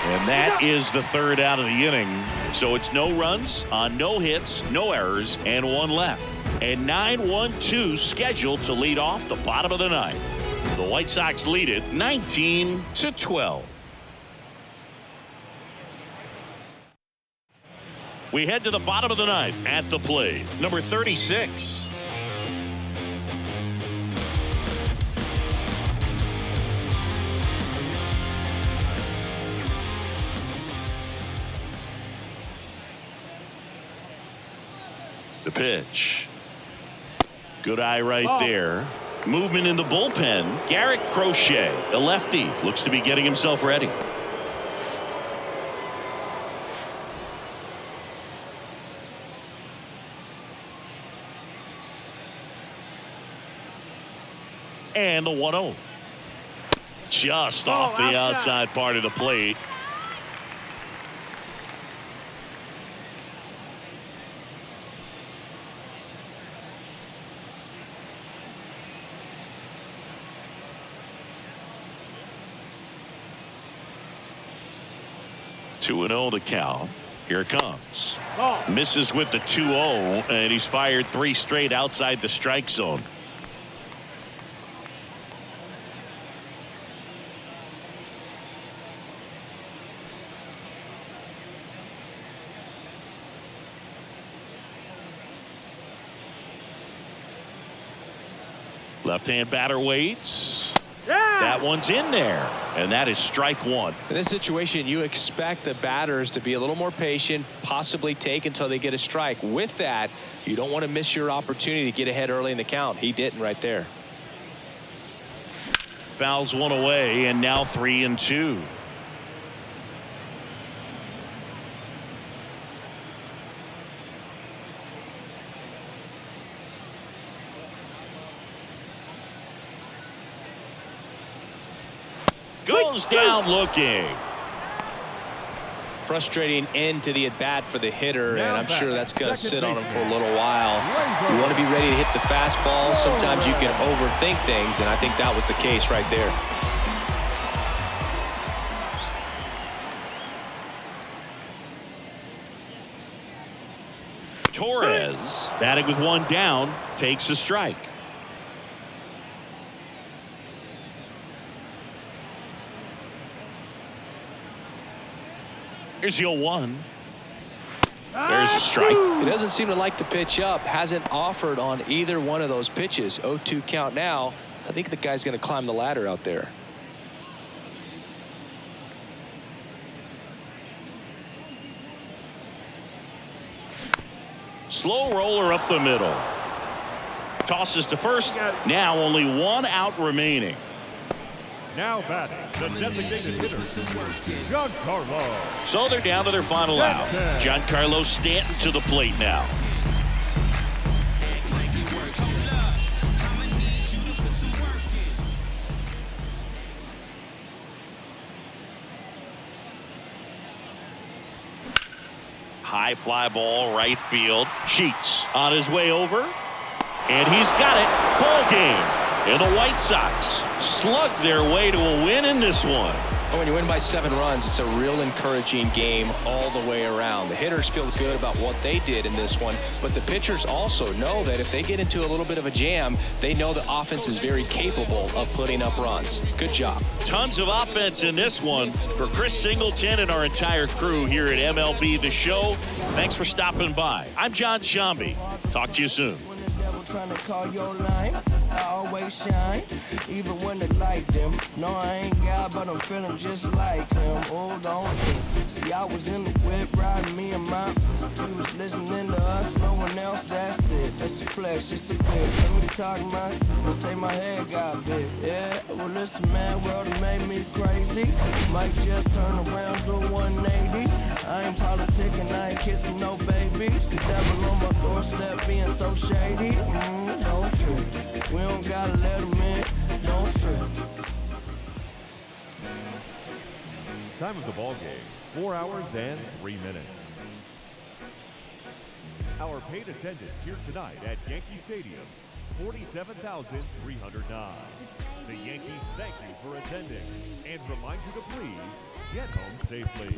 And that is the 3rd out of the inning. So it's no runs on no hits, no errors, and 1 left. And 9-1-2 scheduled to lead off the bottom of the 9th. The White Sox lead it 19-12. We head to the bottom of the 9th at the plate. Number 36. The pitch. Good eye right there. Movement in the bullpen. Garrett Crochet, a lefty, looks to be getting himself ready. And the 1-0. Just off the outside part of the plate. Two 2-0 to count. Here it comes. Misses with the 2-0, and he's fired 3 straight outside the strike zone. Left-hand batter waits. That one's in there, and that is strike 1. In this situation, you expect the batters to be a little more patient, possibly take until they get a strike. With that, you don't want to miss your opportunity to get ahead early in the count. He didn't right there. Fouls one away, and now 3-2. Goes down looking. Frustrating end to the at-bat for the hitter, and I'm sure that's going to sit on him for a little while. You want to be ready to hit the fastball. Sometimes you can overthink things, and I think that was the case right there. Torres, batting with 1 down, takes a strike. Here's the 0-1. There's a strike. He doesn't seem to like the pitch up. Hasn't offered on either one of those pitches. 0-2 count now. I think the guy's going to climb the ladder out there. Slow roller up the middle. Tosses to first. Now only 1 out remaining. Now batting, the designated hitter, Giancarlo. So they're down to their final out. Giancarlo Stanton to the plate now. High fly ball, right field. Sheets on his way over. And he's got it. Ball game. And the White Sox slug their way to a win in this one. When you win by 7 runs, it's a real encouraging game all the way around. The hitters feel good about what they did in this one, but the pitchers also know that if they get into a little bit of a jam, they know the offense is very capable of putting up runs. Good job. Tons of offense in this one for Chris Singleton and our entire crew here at MLB The Show. Thanks for stopping by. I'm John Shambi. Talk to you soon. Trying to call your line, I always shine, even when they like them. No, I ain't God, but I'm feeling just like him. Hold on, see, I was in the whip riding me and my. He was listening to us, no one else. That's it. That's a flex, just a bit. Let me talk, man. Let's say my head got big. Yeah, well, listen, man, world has made me crazy. Might just turn around to 180. I ain't politicking, I ain't kissing no babies. The devil on my doorstep being so shady. Don't trip. We don't gotta let him in. Don't trip. Time of the ball game, 4 hours and 3 minutes. Our paid attendance here tonight at Yankee Stadium, 47,309. The Yankees thank you for attending and remind you to please get home safely.